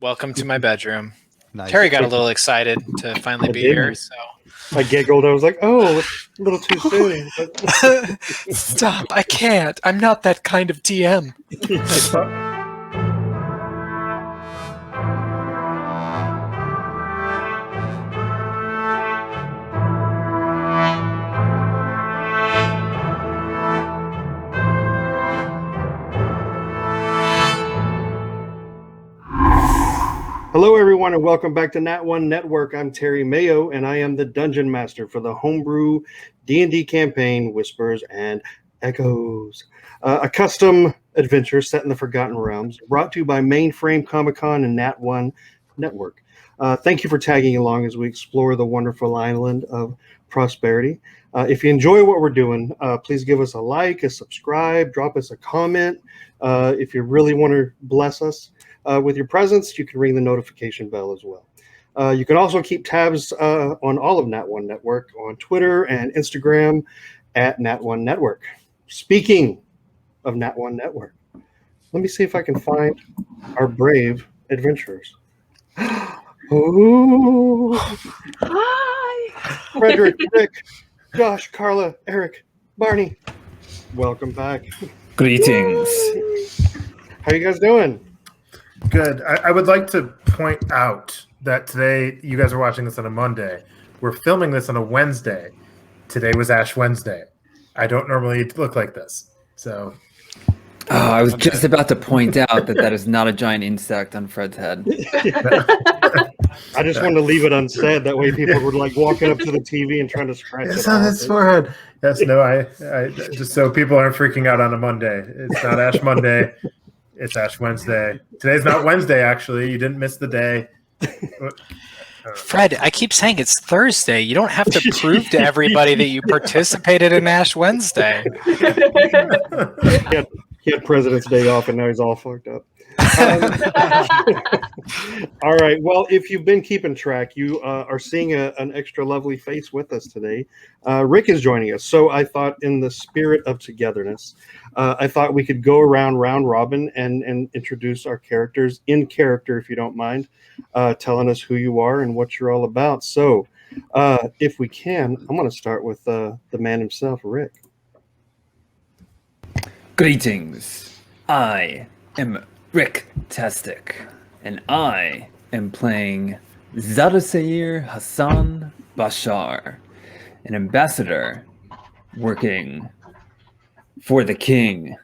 Welcome to my bedroom. Nice. Terry got a little excited to finally be here. So I giggled. I was like, "Oh, it's a little too soon." stop! I can't. I'm not that kind of TM. Hello, everyone, and welcome back to Nat One Network. I'm Terry Mayo, and I am the Dungeon Master for the Homebrew D&D campaign, Whispers and Echoes, a custom adventure set in the Forgotten Realms, brought to you by Mainframe Comic-Con and Nat One Network. Thank you for tagging along as we explore the wonderful island of Prosperity. If you enjoy what we're doing, please give us a like, a subscribe, drop us a comment. If you really want to bless us with your presence, you can ring the notification bell as well. You can also keep tabs on all of Nat One Network on Twitter and Instagram at Nat One Network. Speaking of Nat One Network, let me see if I can find our brave adventurers. Oh, hi, Frederick, Rick, Josh, Carla, Eric, Barney. Welcome back. Greetings. How you guys doing? Good. I would like to point out that today, you guys are watching this on a Monday. We're filming this on a Wednesday. Today was Ash Wednesday. I don't normally look like this. So. Oh, I was just about to point out that is not a giant insect on Fred's head. I just wanted to leave it unsaid. That way people would like walking up to the TV and trying to scratch It's it on off. his forehead. Yes, no, I just so people aren't freaking out on a Monday. It's not Ash Monday. It's Ash Wednesday. Today's not Wednesday, actually. You didn't miss the day. Fred, I keep saying it's Thursday. You don't have to prove to everybody that you participated in Ash Wednesday. He had President's Day off, and now he's all fucked up. All right. Well, if you've been keeping track, you are seeing an extra lovely face with us today. Rick is joining us. So I thought, in the spirit of togetherness, I thought we could go around round robin and introduce our characters in character, if you don't mind, telling us who you are and what you're all about. So if we can, I'm going to start with the man himself, Rick. Greetings. I am Rick Tastic, and I am playing Zadasair Hassan Bashar, an ambassador working for the king,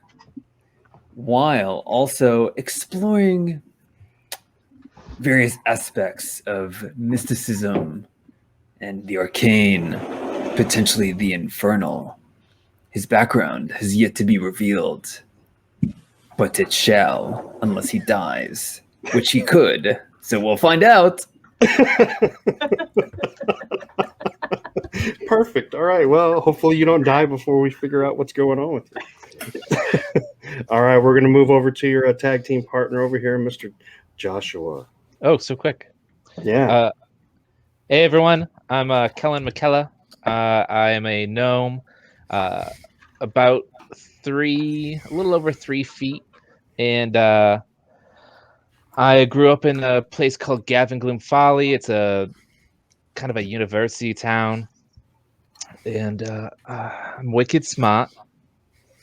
while also exploring various aspects of mysticism and the arcane, potentially the infernal. His background has yet to be revealed, but it shall, unless he dies, which he could, so we'll find out. Perfect. All right. Well, hopefully you don't die before we figure out what's going on with you. All right. We're going to move over to your tag team partner over here, Mr. Joshua. Oh, so quick. Yeah. Hey, everyone. I'm Kellen McKella. I am a gnome. About a little over 3 feet, and I grew up in a place called Gavin Gloom Folly. It's a kind of a university town, and I'm wicked smart.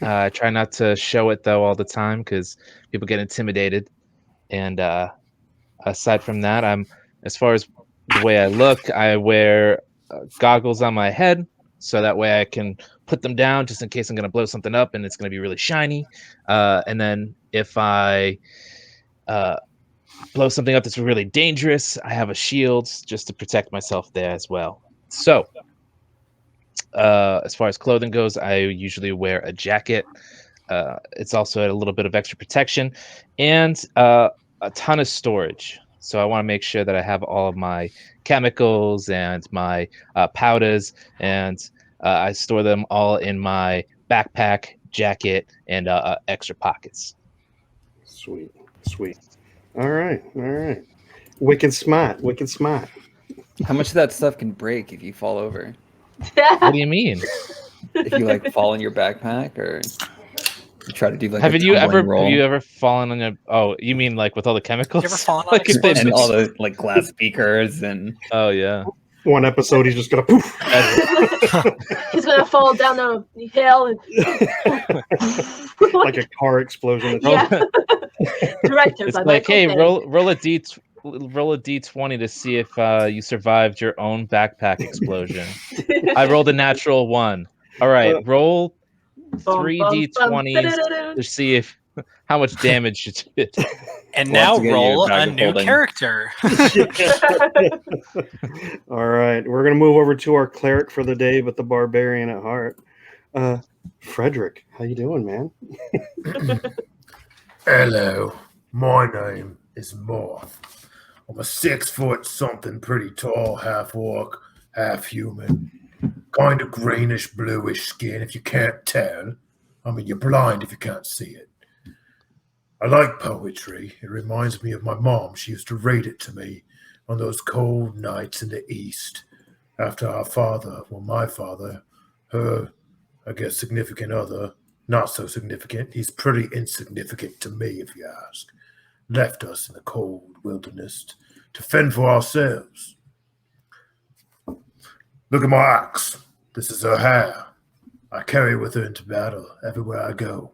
I try not to show it though all the time because people get intimidated. And aside from that, as far as the way I look, I wear goggles on my head. So that way I can put them down just in case I'm going to blow something up and it's going to be really shiny. And then if I blow something up that's really dangerous, I have a shield just to protect myself there as well. So as far as clothing goes, I usually wear a jacket. It's also a little bit of extra protection and a ton of storage. So I want to make sure that I have all of my chemicals and my powders, and I store them all in my backpack, jacket, and extra pockets. Sweet. All right. Wicked smart. How much of that stuff can break if you fall over? What do you mean? If you like fall in your backpack, or You try to do like Have a you tumbling roll. ever fallen on your? Have you ever fallen on your? Oh, you mean like with all the chemicals? You ever fallen on Like, if they explosives? and all mix- the like glass speakers and Oh yeah. One episode, he's just gonna poof. He's gonna fall down the hill. And... Like a car explosion. yeah. Directed It's by like, Michael hey, Bay. roll a d20 to see if you survived your own backpack explosion. I rolled a natural 1. All right, roll Bum, 3 bum, bum, d20s da-da-da-da. to see if how much damage you did. And We'll have now to get you a roll bag a of new holding. character. All right, we're gonna move over to our cleric for the day, but the barbarian at heart. Frederick, how you doing, man? Hello, my name is Moth. I'm a 6-foot something pretty tall, half orc, half human. Kind of greenish bluish skin if you can't tell. I mean, you're blind if you can't see it. I like poetry. It reminds me of my mom. She used to read it to me on those cold nights in the East after our father, well, my father, her, I guess, significant other, not so significant. He's pretty insignificant to me, if you ask. Left us in the cold wilderness to fend for ourselves. Look at my axe. This is her hair. I carry it with her into battle everywhere I go.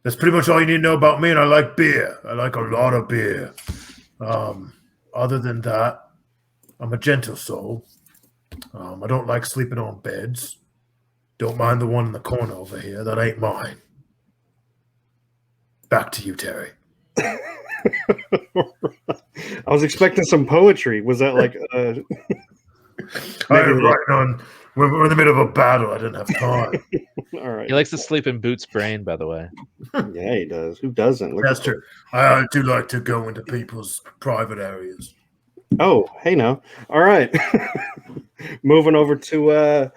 That's pretty much all you need to know about me, and I like beer. I like a lot of beer. Other than that, I'm a gentle soul. I don't like sleeping on beds. Don't mind the one in the corner over here. That ain't mine. Back to you, Terry. I was expecting some poetry. Was that like I am writing on. We're in the middle of a battle. I didn't have time. all right? He likes to sleep in Boots' brain, by the way. Yeah, he does. Who doesn't? Look That's at true. I do like to go into people's private areas. Oh, hey now. All right. moving over to our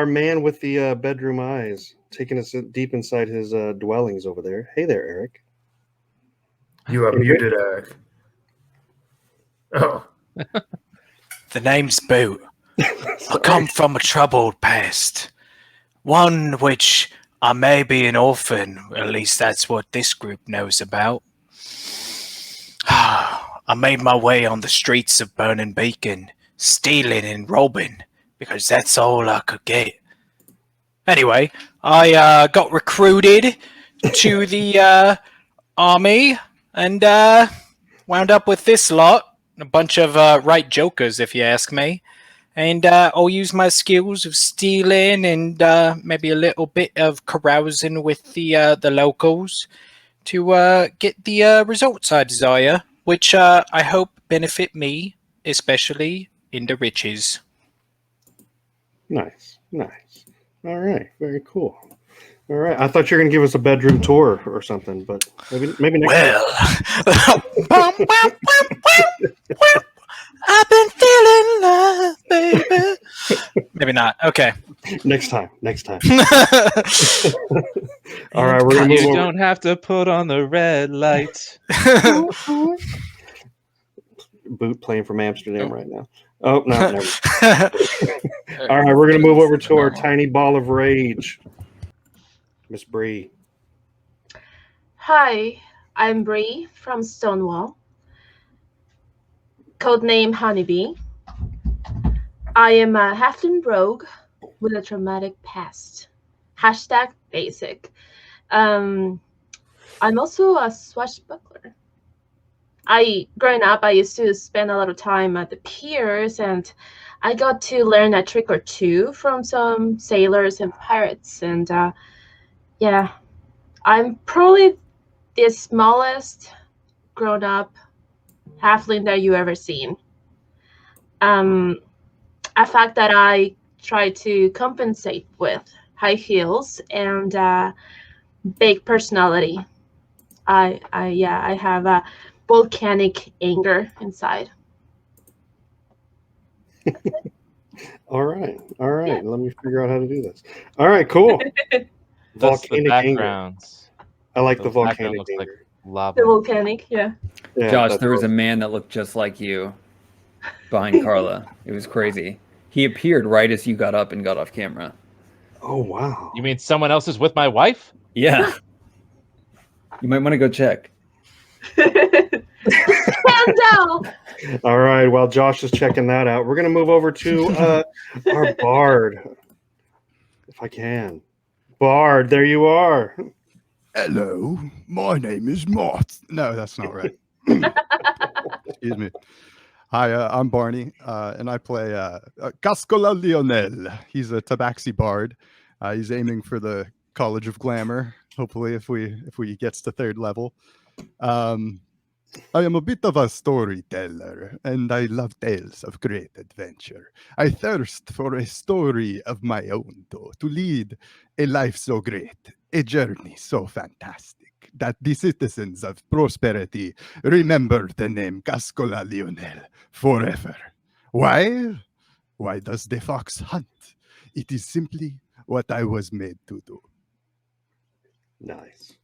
man with the bedroom eyes, taking us deep inside his dwellings over there. Hey there, Eric. You are muted, Eric. Oh, The name's Boot. I come from a troubled past. One which I may be an orphan, at least that's what this group knows about. I made my way on the streets of Burning Beacon, stealing and robbing, because that's all I could get. Anyway, I got recruited to the army and wound up with this lot. A bunch of right jokers, if you ask me. And I'll use my skills of stealing and maybe a little bit of carousing with the locals to get the results I desire, which I hope benefit me, especially in the riches. Nice. All right, very cool. All right, I thought you were gonna give us a bedroom tour or something, but maybe next time. Well, I've been feeling love, baby. Maybe not. Okay. Next time. All right, we're gonna move You over. don't have to put on the red light. Boot playing from Amsterdam right now. Oh no, never. All right, we're gonna move over to our tiny ball of rage, Miss Bree. Hi, I'm Bree from Stonewall. Codename Honeybee. I am a halfling rogue with a traumatic past. #basic. I'm also a swashbuckler. Growing up, I used to spend a lot of time at the piers, and I got to learn a trick or two from some sailors and pirates. And yeah, I'm probably the smallest grown-up halfling that you ever seen. A fact that I try to compensate with high heels and big personality. I have a volcanic anger inside. All right. Let me figure out how to do this. All right, cool. That's the Volcanic anger. backgrounds. I like The the background volcanic looks like anger. lava. The volcanic, yeah. Yeah, Josh, that's there was a awesome. man that looked just like you behind Carla. It was crazy. He appeared right as you got up and got off camera. Oh wow! You mean someone else is with my wife? Yeah. You might want to go check. Stand down. All right. While Josh is checking that out, we're gonna move over to our bard, if I can. Bard, there you are. Hello, my name is Moth. No, that's not right. Excuse me. Hi, I'm Barney, and I play Cascola Lionel. He's a tabaxi bard. He's aiming for the College of Glamour. Hopefully, if we gets to 3rd level. I am a bit of a storyteller, and I love tales of great adventure. I thirst for a story of my own, though, to lead a life so great, a journey so fantastic, that the citizens of prosperity remember the name Cascola Lionel forever. Why? Why does the fox hunt? It is simply what I was made to do. Nice.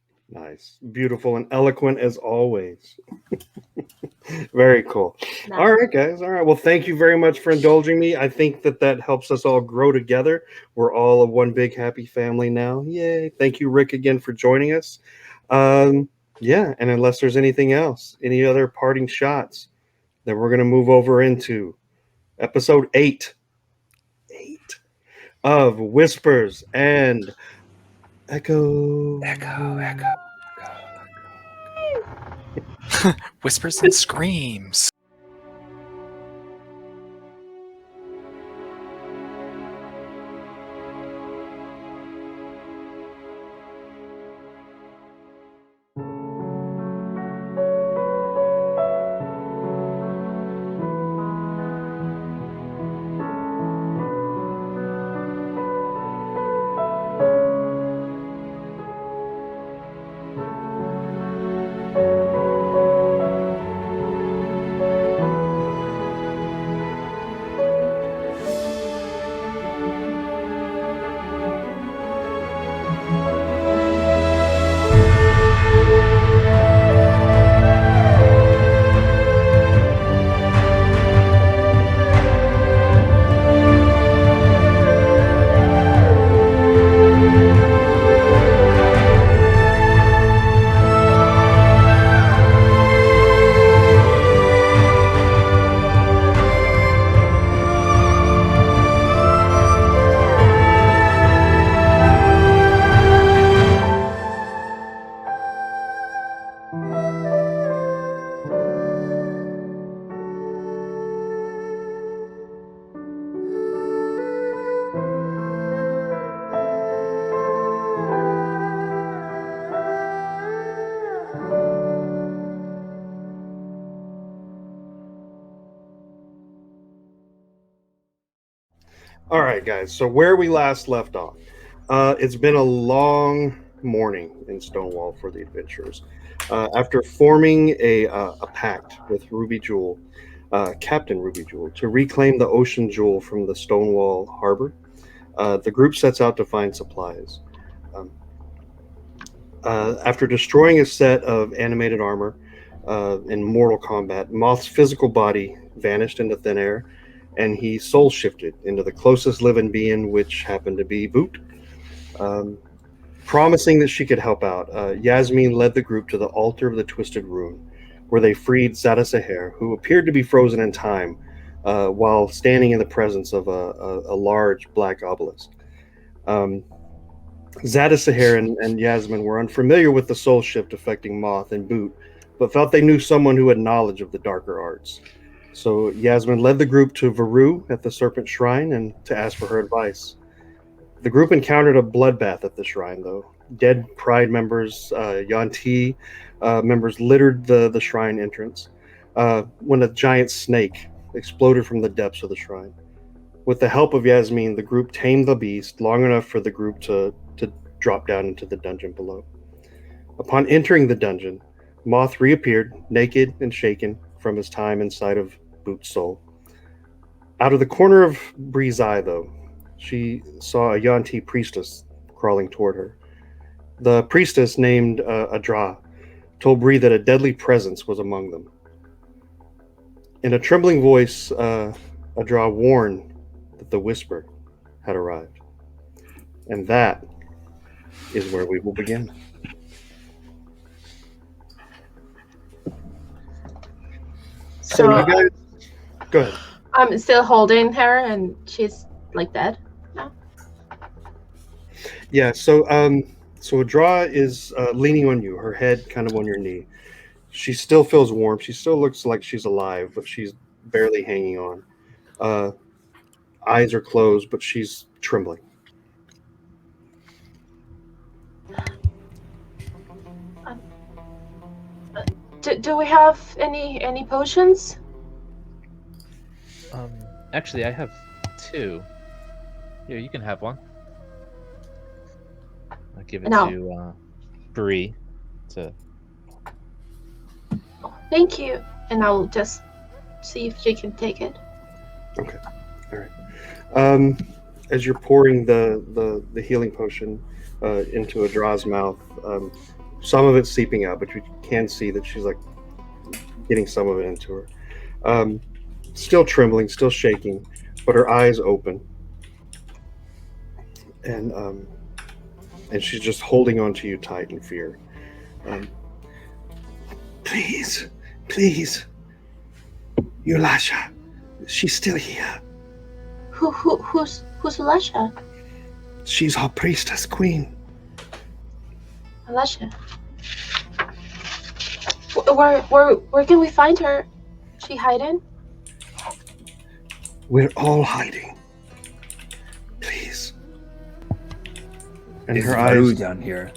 Beautiful and eloquent as always. Very cool. Nice. All right, guys. All right. Well, thank you very much for indulging me. I think that helps us all grow together. We're all of one big happy family now. Yay. Thank you, Rick, again for joining us. Yeah. And unless there's anything else, any other parting shots, then we're going to move over into episode 8 of Whispers and Echo. Whispers and screams. All right, guys. So where we last left off, it's been a long morning in Stonewall for the adventurers. After forming a pact with Ruby Jewel, Captain Ruby Jewel, to reclaim the ocean jewel from the Stonewall Harbor, the group sets out to find supplies. After destroying a set of animated armor in mortal combat, Moth's physical body vanished into thin air, and he soul shifted into the closest living being, which happened to be Boot. Promising that she could help out, Yasmin led the group to the altar of the Twisted Rune, where they freed Zata Seher, who appeared to be frozen in time, while standing in the presence of a large black obelisk. Zata Seher and Yasmin were unfamiliar with the soul shift affecting Moth and Boot, but felt they knew someone who had knowledge of the darker arts. So Yasmin led the group to Varu at the Serpent Shrine and to ask for her advice. The group encountered a bloodbath at the shrine, though. Dead Pride members, Yanti members littered the shrine entrance when a giant snake exploded from the depths of the shrine. With the help of Yasmin, the group tamed the beast long enough for the group to drop down into the dungeon below. Upon entering the dungeon, Moth reappeared, naked and shaken from his time inside of Boot's soul. Out of the corner of Bree's eye, though, she saw a Yanti priestess crawling toward her. The priestess, named Adra, told Bree that a deadly presence was among them. In a trembling voice, Adra warned that the Whisper had arrived. And that is where we will begin. So you guys, go ahead. I'm still holding her, and she's like dead now. Yeah. So Adra is leaning on you, her head kind of on your knee. She still feels warm. She still looks like she's alive, but she's barely hanging on. Eyes are closed, but she's trembling. Do we have any potions? Actually, I have 2. Here, you can have one. I'll give it to Bree. Thank you. And I'll just see if she can take it. Okay. All right. As you're pouring the healing potion into Adra's mouth, some of it's seeping out, but you can see that she's like getting some of it into her. Still trembling, still shaking, but her eyes open, and she's just holding on to you tight in fear. Please, Yulasha, she's still here. Who's Alasha? She's our priestess queen. Alasha. Where can we find her? She hiding? We're all hiding. Please. And Is her Varu eyes down here?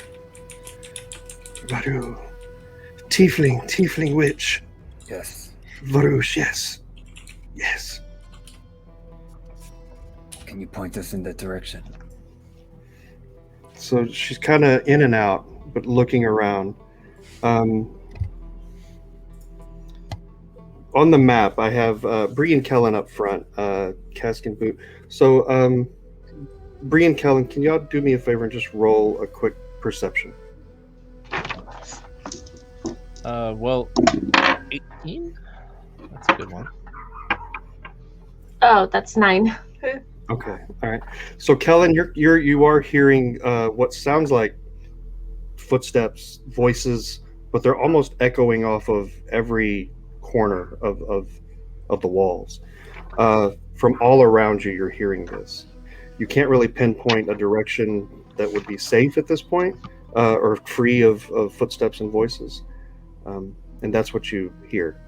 Varu. Tiefling witch. Yes. Varush, yes. Yes. Can you point us in that direction? So she's kind of in and out, but looking around. On the map, I have Bree and Kellen up front, Cask and Boot. So, Bree and Kellen, can y'all do me a favor and just roll a quick perception? Well, 18? That's a good one. Oh, that's 9. Okay, all right. So, Kellen, you are hearing what sounds like footsteps, voices, but they're almost echoing off of every corner of the walls. From all around you, you're hearing this. You can't really pinpoint a direction that would be safe at this point, or free of footsteps and voices. And that's what you hear.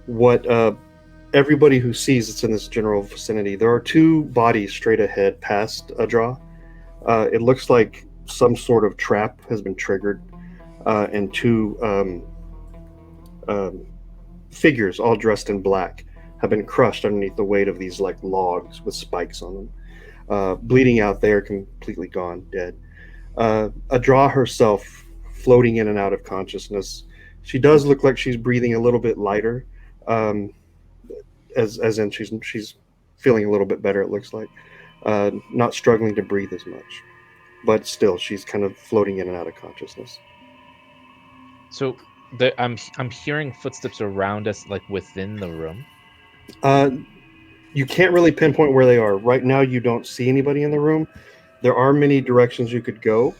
What everybody who sees it's in this general vicinity, there are 2 bodies straight ahead past Adra. It looks like some sort of trap has been triggered, and 2 figures, all dressed in black, have been crushed underneath the weight of these like logs with spikes on them. Bleeding out there, completely gone, dead. Adra herself, floating in and out of consciousness. She does look like she's breathing a little bit lighter, as in she's feeling a little bit better. It looks like, not struggling to breathe as much, but still she's kind of floating in and out of consciousness. So I'm hearing footsteps around us, like within the room. You can't really pinpoint where they are right now. You don't see anybody in the room. There are many directions you could go,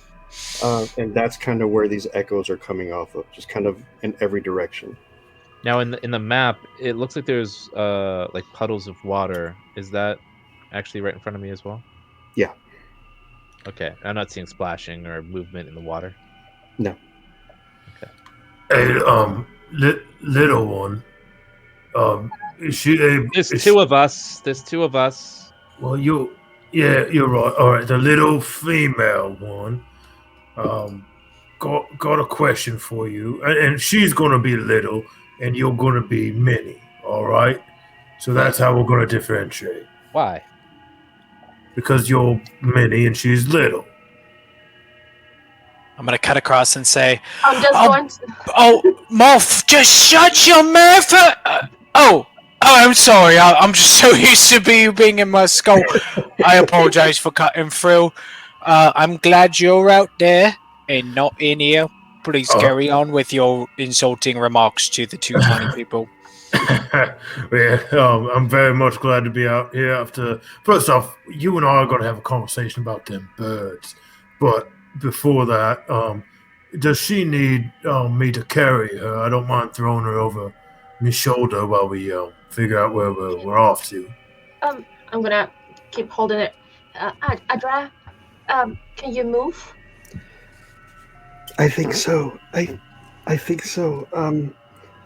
and that's kind of where these echoes are coming off of, just kind of in every direction. Now in the map, it looks like there's like puddles of water. Is that actually right in front of me as well? Yeah. Okay, I'm not seeing splashing or movement in the water. No. Okay. Hey, little one. Is she a? There's 2 of us. There's 2 of us. Well, you're right. All right, the little female one. Got a question for you, and she's gonna be little, and you're gonna be mini. All right. So that's how we're gonna differentiate. Why? Because you're mini and she's little. I'm gonna cut across and say, I'm just going to... "Oh, Moff, just shut your mouth!" I'm sorry. I'm just so used to being in my skull. I apologize for cutting through. I'm glad you're out there and not in here. Please carry on with your insulting remarks to the two tiny people. I'm very much glad to be out here after. First off, you and I are going to have a conversation about them birds. But before that, does she need me to carry her? I don't mind throwing her over my shoulder while we figure out where we're off to. I'm gonna keep holding it. Adra, can you move? I think so. I think so.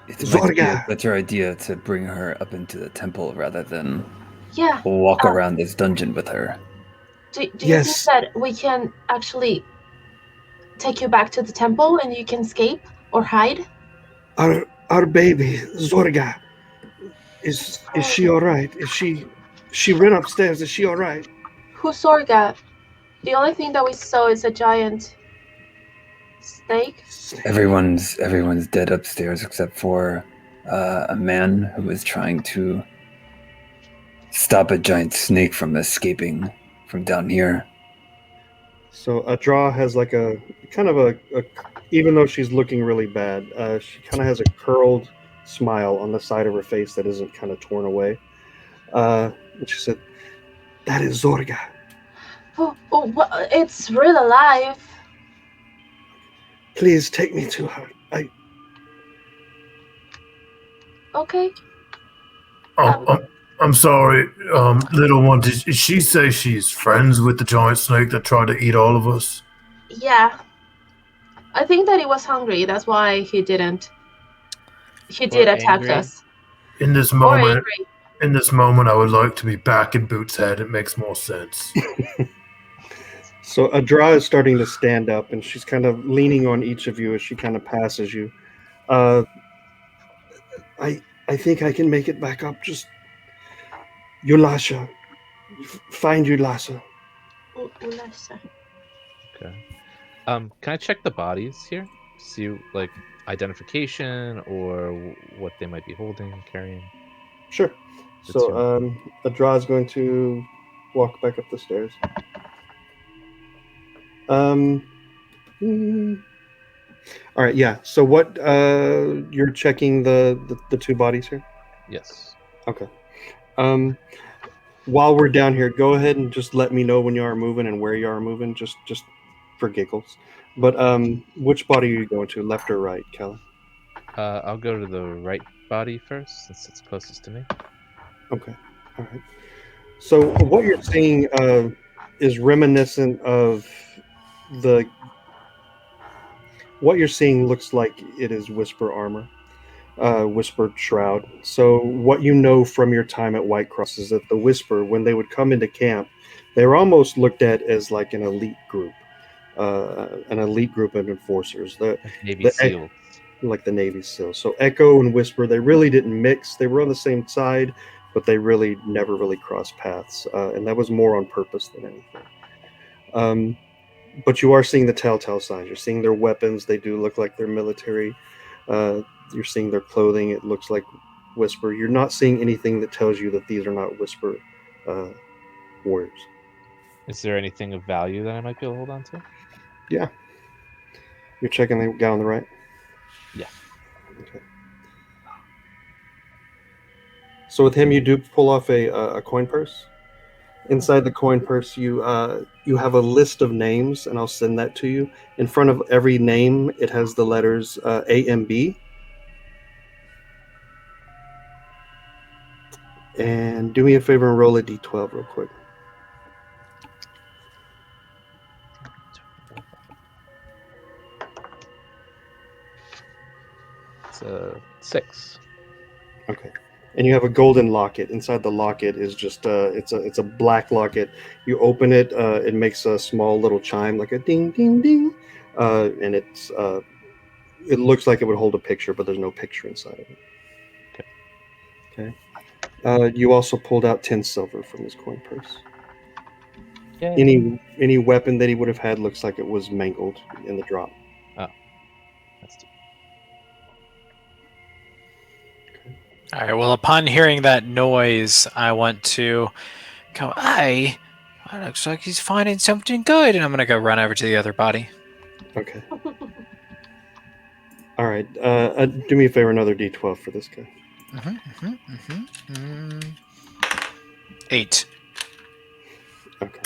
It might be a Zorga. better idea to bring her up into the temple rather than Yeah. walk around this dungeon with her. Do you Yes. think that we can actually take you back to the temple and you can escape or hide? Our baby, Zorga. Is she all right? Is she ran upstairs? Is she all right? Who's Sorga? The only thing that we saw is a giant snake. Everyone's dead upstairs except for a man who was trying to stop a giant snake from escaping from down here. So Adra has like a kind of a even though she's looking really bad, she kind of has a curled smile on the side of her face that isn't kind of torn away. And she said, "That is Zorga. Oh, it's real alive. Please take me to her. Okay. I'm sorry, little one. Did she say she's friends with the giant snake that tried to eat all of us? Yeah. I think that he was hungry. That's why he didn't. He did attack angry. us. In this Or moment, angry. I would like to be back in Boots' head. It makes more sense. So Adra is starting to stand up, and she's kind of leaning on each of you as she kind of passes you. I think I can make it back up. Just Yulasha. Find Yulasha. Ulasa. Okay. Can I check the bodies here? See like identification or what they might be holding, carrying? Sure. That's So Adra is going to walk back up the stairs. All right, yeah. So what you're checking the two bodies here? Yes. Okay. While we're down here, go ahead and just let me know when you are moving and where you are moving, just for giggles. But which body are you going to, left or right, Kelly? I'll go to the right body first since it's closest to me. Okay. All right. So what you're seeing is reminiscent of the. What you're seeing looks like it is Whisper armor, Whispered shroud. So what you know from your time at White Cross is that the Whisper, when they would come into camp, they were almost looked at as like an elite group of enforcers. Navy SEAL. Like the Navy SEAL. So Echo and Whisper, they really didn't mix. They were on the same side, but they really never really crossed paths, and that was more on purpose than anything. But you are seeing the telltale signs. You're seeing their weapons. They do look like they're military. You're seeing their clothing. It looks like Whisper. You're not seeing anything that tells you that these are not Whisper warriors. Is there anything of value that I might be able to hold on to? Yeah. You're checking the guy on the right? Yeah. Okay. So with him, you do pull off a coin purse. Inside the coin purse, you have a list of names, and I'll send that to you. In front of every name, it has the letters A and B. And do me a favor and roll a d12 real quick. It's a 6. Okay. And you have a golden locket. Inside the locket is just it's a black locket. You open it, it makes a small little chime, like a ding ding ding, and it looks like it would hold a picture, but there's no picture inside of it. Okay. You also pulled out 10 silver from his coin purse. Yay. Any weapon that he would have had looks like it was mangled in the drop. Oh, that's too. All right. Well, upon hearing that noise, I want to go. Hey, it looks like he's finding something good, and I'm gonna go run over to the other body. Okay. right. Do me a favor, another D12 for this guy. 8. Okay.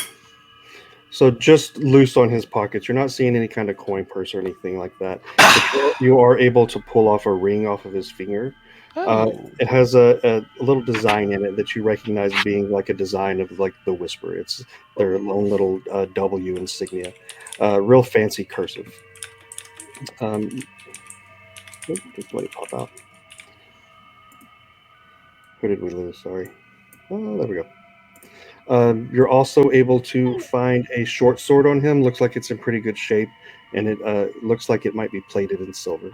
So just loose on his pockets. You're not seeing any kind of coin purse or anything like that. But you are able to pull off a ring off of his finger. It has a little design in it that you recognize being like a design of like the Whisper. It's their own little W insignia. Real fancy cursive. Just let it pop out. Who did we lose? Sorry. Oh, there we go. You're also able to find a short sword on him. Looks like it's in pretty good shape, and it looks like it might be plated in silver.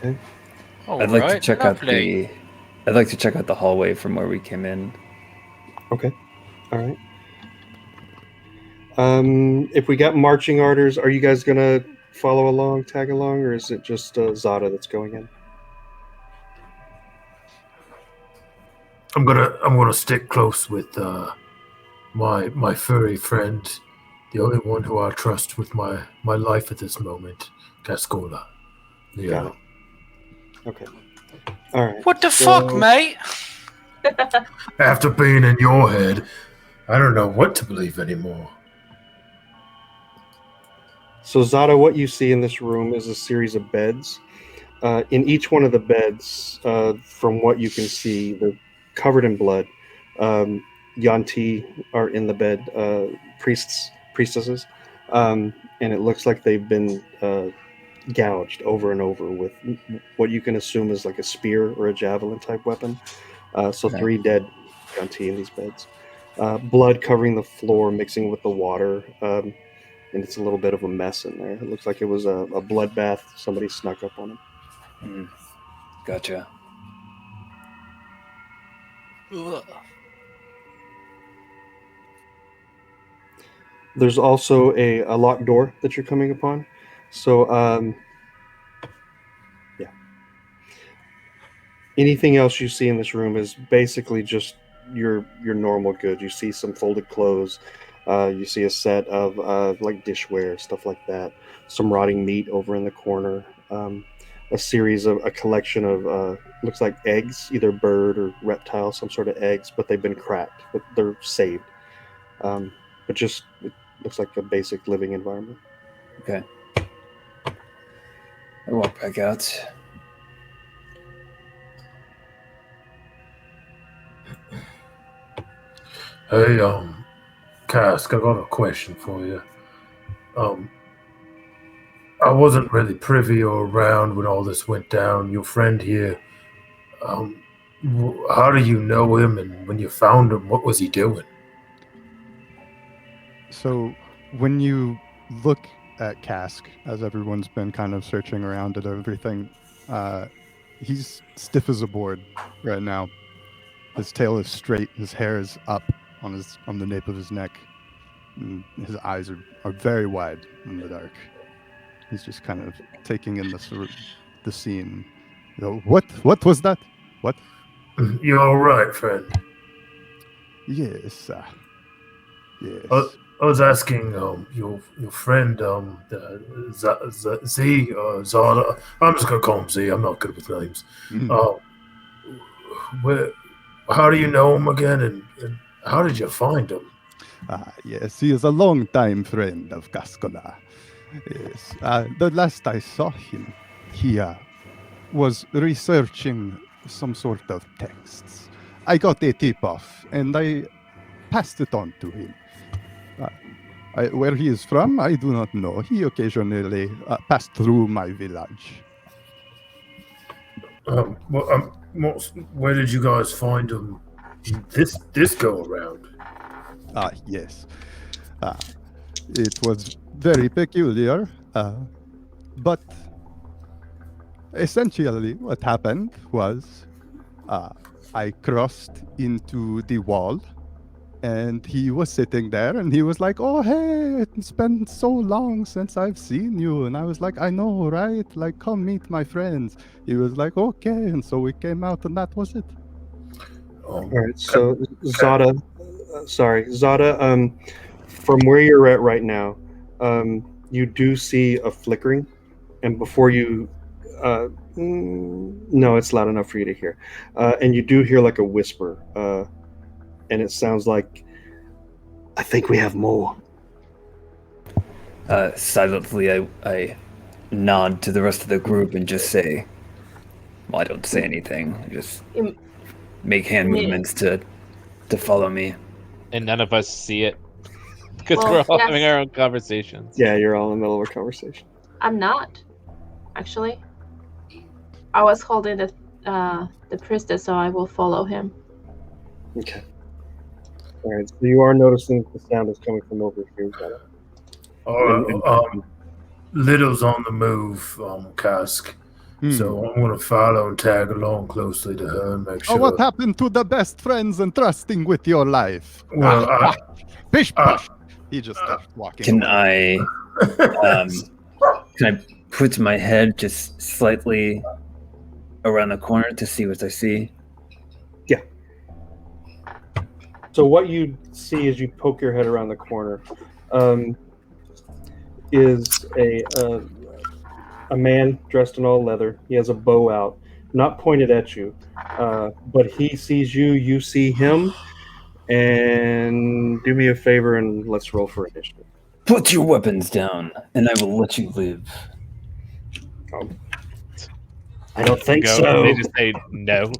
Okay. I'd like to check out the hallway from where we came in. Okay. All right. If we got marching orders, are you guys gonna follow along, tag along, or is it just Zada that's going in? I'm gonna stick close with my furry friend, the only one who I trust with my life at this moment, Cascola. Yeah. Got it. Okay. All right. What the fuck, mate? After being in your head, I don't know what to believe anymore. So Zada, what you see in this room is a series of beds. In each one of the beds, from what you can see, they're covered in blood. Yanti are in the bed, priestesses, and it looks like they've been gouged over and over with what you can assume is like a spear or a javelin type weapon. So 3 dead Yanti in these beds. Blood covering the floor, mixing with the water. And it's a little bit of a mess in there. It looks like it was a bloodbath. Somebody snuck up on him. Gotcha. Ugh. There's also a locked door that you're coming upon. So, yeah. Anything else you see in this room is basically just your normal goods. You see some folded clothes. You see a set of like dishware, stuff like that. Some rotting meat over in the corner. A collection of looks like eggs, either bird or reptile, some sort of eggs, but they've been cracked, but they're saved. But just it looks like a basic living environment. Okay. I walk back out. Hey, Cask, I got a question for you. I wasn't really privy or around when all this went down. Your friend here, how do you know him? And when you found him, what was he doing? So when you look at Cask, as everyone's been kind of searching around at everything, he's stiff as a board right now. His tail is straight, his hair is up on the nape of his neck, and his eyes are very wide in the dark. He's just kind of taking in the scene. What was that? What? You all right, friend? Yes. Yes. I was asking your friend Zada. I'm just gonna call him Z. I'm not good with names. How do you know him again, and how did you find him? Yes, he is a long-time friend of Cascola. Yes. The last I saw him, he was researching some sort of texts. I got a tip-off, and I passed it on to him. Where he is from, I do not know. He occasionally passed through my village. Where did you guys find him this go around? Yes. It was very peculiar, but essentially what happened was I crossed into the wall, and he was sitting there, and he was like, "Oh, hey, it's been so long since I've seen you." And I was like, "I know, right? Like, come meet my friends." He was like, "Okay." And so we came out, and that was it. All right. So Zada, from where you're at right now, you do see a flickering, and before you, no, it's loud enough for you to hear, and you do hear like a whisper, and it sounds like, "I think we have more." Silently, I nod to the rest of the group and just say, well, I don't say anything. I just make hand movements to follow me. And none of us see it because Well, we're all yes. having our own conversations. Yeah, you're all in the middle of a conversation. I'm not, actually. I was holding the priestess, so I will follow him. Okay. All right. So you are noticing the sound is coming from over here. Little's on the move, Cask. So I'm going to follow and tag along closely to her and make sure. Oh, what happened to the best friends and trusting with your life? Well, Bish, bish. He just starts walking. Can away. I put my head just slightly around the corner to see what I see? Yeah. So what you see as you poke your head around the corner is a man dressed in all leather. He has a bow out, not pointed at you, but he sees you. You see him. And do me a favor and let's roll for initiative. Put your weapons down, and I will let you live. I don't think Go, so. and they just say no.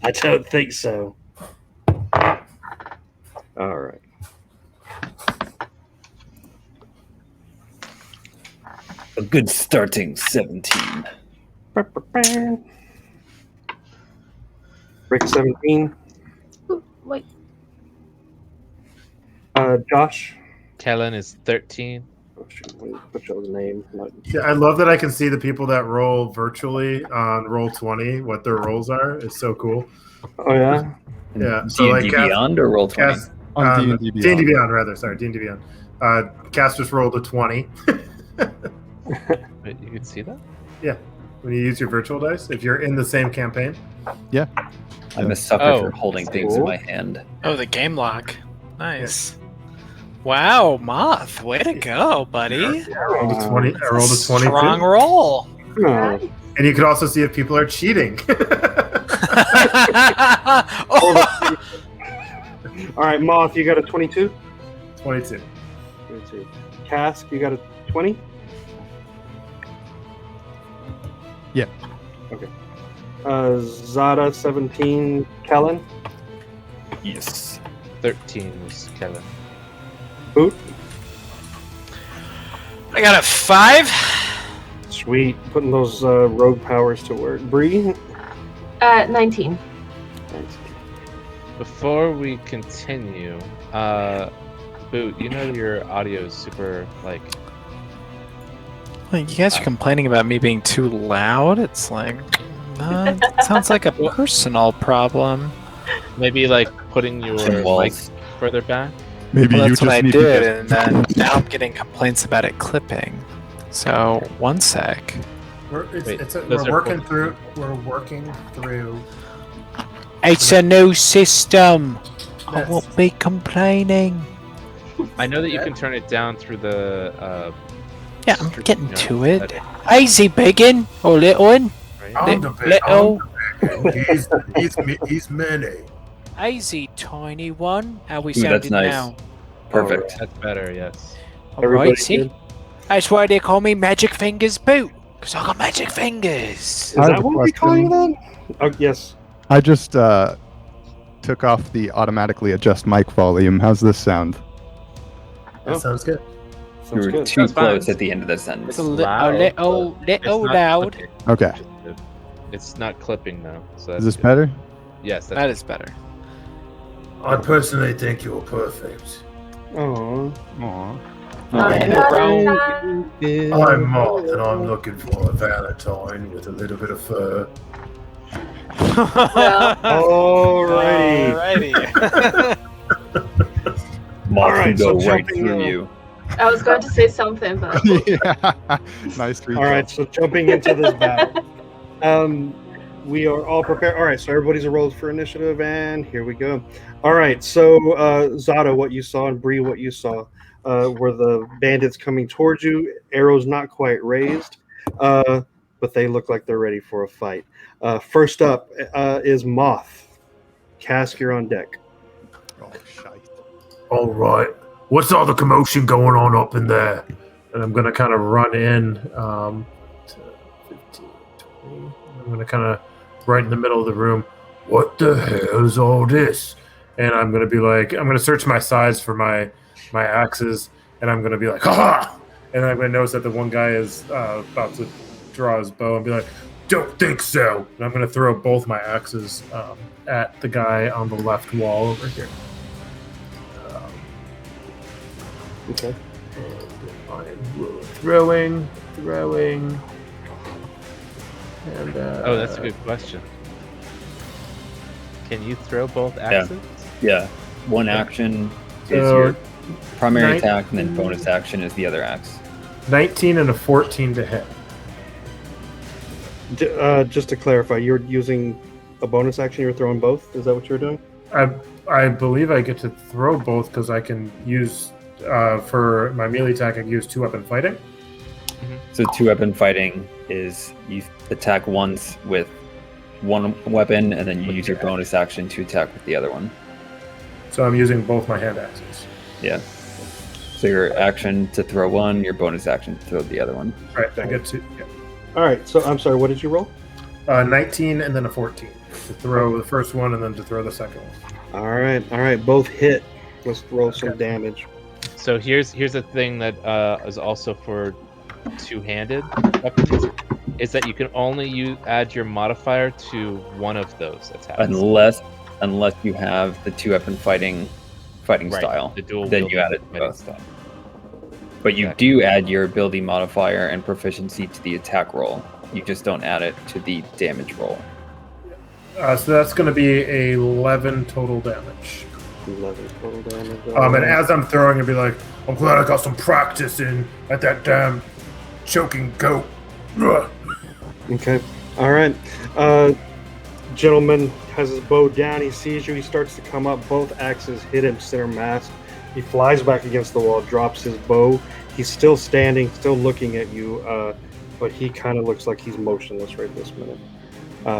I don't think so. All right. A good starting 17. Rick 17. Ooh, wait. Josh. Kellen is 13. Oh, shoot, let me put y'all's name. Yeah, I love that I can see the people that roll virtually on Roll20, what their rolls are. It's so cool. Oh, yeah? Yeah. D&D So like Beyond or Roll20? Cass, On D&D Beyond. D&D Beyond, rather. Sorry, D&D Beyond. Cass just rolled a 20. Wait, you can see that? Yeah. When you use your virtual dice, if you're in the same campaign. Yeah. I'm a sucker for holding things in cool. my hand. Oh, the game lock. Nice. Wow, Moth, way to go, buddy. I rolled a 20. I rolled a 20. Strong roll. Oh. And you could also see if people are cheating. Oh. All right, Moth, you got a 22? 22. 22. Cask, you got a 20? Yeah. Okay. Zada, 17. Kellen? Yes. 13 was Kevin. Boot? I got a 5. Sweet. Putting those rogue powers to work. Bree? 19. Before we continue, Boot, you know your audio is super, like... Like, you guys are complaining about me being too loud? It's like, it sounds like a personal problem. Maybe, like, putting your Some mic walls. further back? Maybe Well, you that's just what I need did, to and then now I'm getting complaints about it clipping. So, one sec. We're those are working both- through. We're working through. It's a new system. I That's- won't be complaining. I know that you can turn it down through the, Yeah, I'm getting you know, to it. setting, Easy, biggin, or little one. right? I'm the big. Little, He's many. easy, tiny one. How we Ooh, that's sounding nice. now? Perfect. That's better, yes. Everybody Alright, see? good? That's why they call me Magic Fingers Boot. Because I got magic fingers. Is I have that a what we call you then? Oh, yes. I just took off the automatically adjust mic volume. How's this sound? That Oh. sounds good. You Sounds were good. too That's fine. close at the end of the sentence. It's a, loud, little It's not loud. clipping. Okay. It's not clipping, though. So Is that's this good. better? Yes, that's That is better. I personally think you're perfect. Oh. Aw. Aw. I'm Moth, and I'm looking for a Valentine with a little bit of fur. Alrighty. Moth All right, can go so right jumping through in. you. I was going to say something, but Yeah. Nice recall. All right, so jumping into this battle. we are all prepared. All right, so everybody's rolled for initiative, and here we go. All right, so Zada, what you saw, and Bree, what you saw, were the bandits coming towards you. Arrows not quite raised, but they look like they're ready for a fight. First up is Moth. Cask, you're on deck. Oh, shite. All right. What's all the commotion going on up in there? And I'm going to kind of run in to 15, 20. I'm going to kind of right in the middle of the room. What the hell is all this? And I'm going to be like, I'm going to search my sides for my axes, and I'm going to be like, ha! And I'm going to notice that the one guy is about to draw his bow and be like, don't think so. And I'm going to throw both my axes at the guy on the left wall over here. Okay. Throwing. And Oh, that's a good question. Can you throw both axes? Yeah. One action is So, your primary 19 attack, and then bonus action is the other axe. 19 and a 14 to hit. Just to clarify, you're using a bonus action. You're throwing both. Is that what you're doing? I believe I get to throw both because I can use for my melee attack. I can use 2-weapon fighting. So 2-weapon fighting is you attack once with one weapon, and then you use your bonus action to attack with the other one. So I'm using both my hand axes. Yeah. So your action to throw one, your bonus action to throw the other one. All right, I get to. Yeah. All right. So I'm sorry. What did you roll? 19 and then a 14 to throw the first one and then to throw the second one. All right. Both hit. Let's roll some damage. So here's a thing that is also for two-handed weapons, is that you can only add your modifier to one of those attacks. Unless you have the 2-weapon fighting Right, style, the dual then wield you add it to fighting both. style. But you Exactly. do add your ability modifier and proficiency to the attack roll. You just don't add it to the damage roll. So that's going to be 11 total damage. 11 total damage. And as I'm throwing, it'd be like, I'm glad I got some practice in at that damn choking goat. Ugh. Okay. All right. Gentleman has his bow down. He sees you. He starts to come up. Both axes hit him center mass. He flies back against the wall, drops his bow. He's still standing, still looking at you, but he kind of looks like he's motionless right this minute.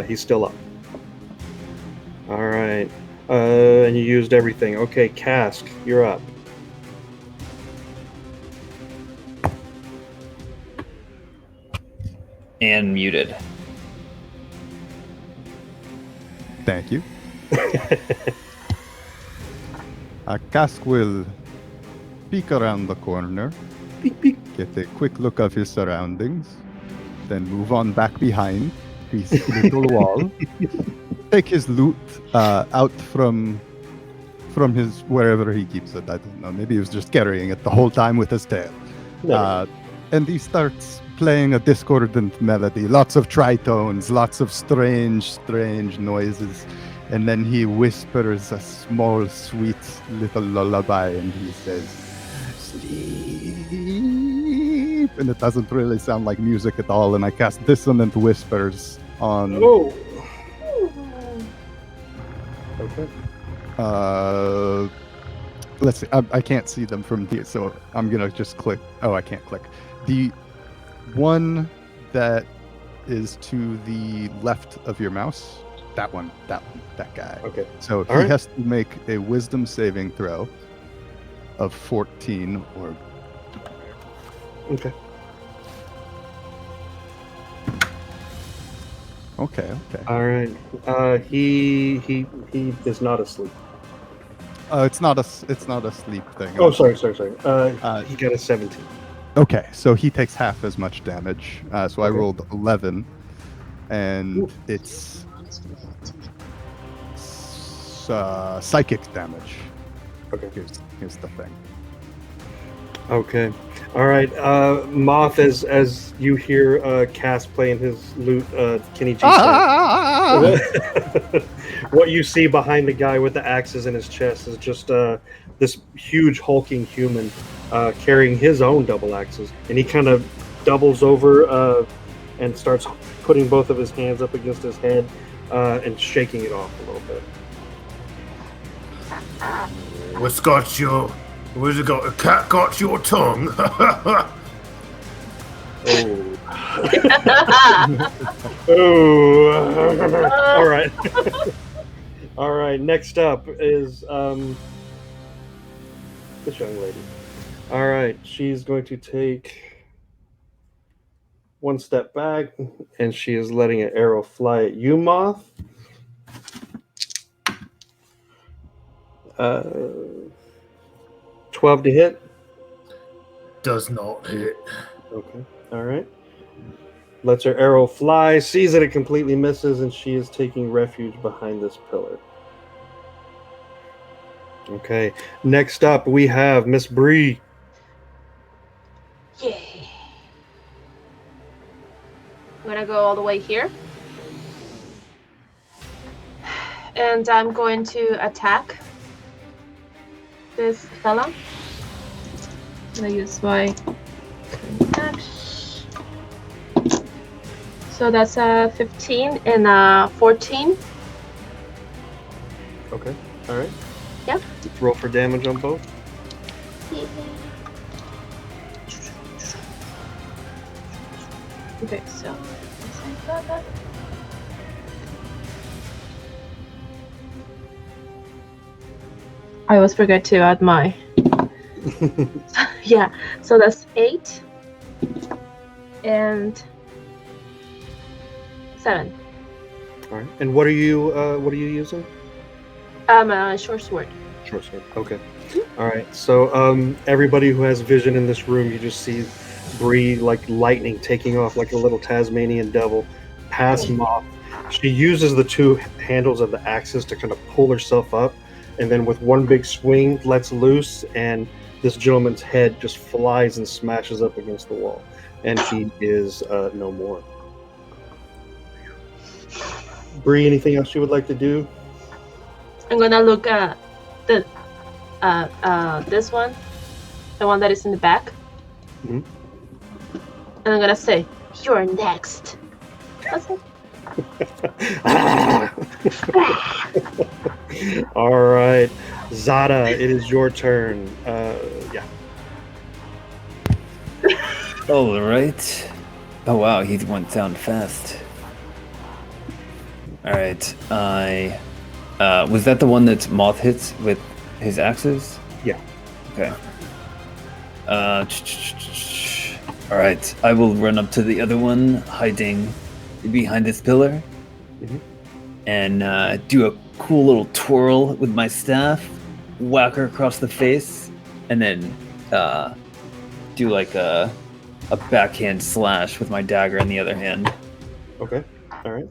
He's still up. All right. And you used everything. Okay, Cask, you're up. And muted. Thank you. Cask will peek around the corner, get a quick look of his surroundings, then move on back behind his little wall, take his loot out from his wherever he keeps it. I don't know. Maybe he was just carrying it the whole time with his tail. And he starts playing a discordant melody, lots of tritones, lots of strange noises. And then he whispers a small, sweet little lullaby, and he says, "Sleep." And it doesn't really sound like music at all. And I cast Dissonant Whispers on. Oh. Okay. Let's see. I can't see them from here, so I'm gonna just click. Oh, I can't click. The one that is to the left of your mouse. That one, that guy. Okay. So he All right. has to make a wisdom saving throw of 14 or. Okay. Okay. All right. He is not asleep. It's not a sleep thing. Oh, sorry. He got a 17. Okay, so he takes half as much damage. So I Okay. rolled 11, and it's psychic damage. Okay. Here's the thing. Okay. All right. Moth, as you hear Cass playing his lute, Kenny G. What you see behind the guy with the axes in his chest is just this huge hulking human carrying his own double axes, and he kind of doubles over and starts putting both of his hands up against his head and shaking it off a little bit. What's got your? Where's it got? A cat got your tongue? Oh. Oh. All right. All right. Next up is this young lady. All right. She's going to take one step back, and she is letting an arrow fly at you, Moth. 12 to hit. Does not hit. Okay. All right. Lets her arrow fly, sees that it completely misses, and she is taking refuge behind this pillar. Okay. Next up, we have Miss Bree. Yay. I'm gonna go all the way here. And I'm going to attack this fella. I'm gonna use my axe. So that's a 15 and a 14. Okay. All right. Yep. Roll for damage on both. Okay, so I always forget to add my yeah, so that's 8 and 7. All right. And what are you using? A short sword. Short sword. Okay. All right. So everybody who has vision in this room, you just see Bree like lightning taking off like a little Tasmanian devil past Moth. She uses the two handles of the axes to kind of pull herself up, and then with one big swing lets loose, and this gentleman's head just flies and smashes up against the wall, and he is no more. Bree, anything else you would like to do? I'm gonna look at the this one, the one that is in the back, Mhm. and I'm gonna say, "You're next." That's it. All right, Zada, it is your turn. Yeah. All right. Oh wow, he went down fast. All right, I was that the one that Moth hits with his axes? Yeah. Okay. All right, I will run up to the other one, hiding behind this pillar, Mhm. and do a cool little twirl with my staff, whack her across the face, and then do like a backhand slash with my dagger in the other hand. Okay. All right.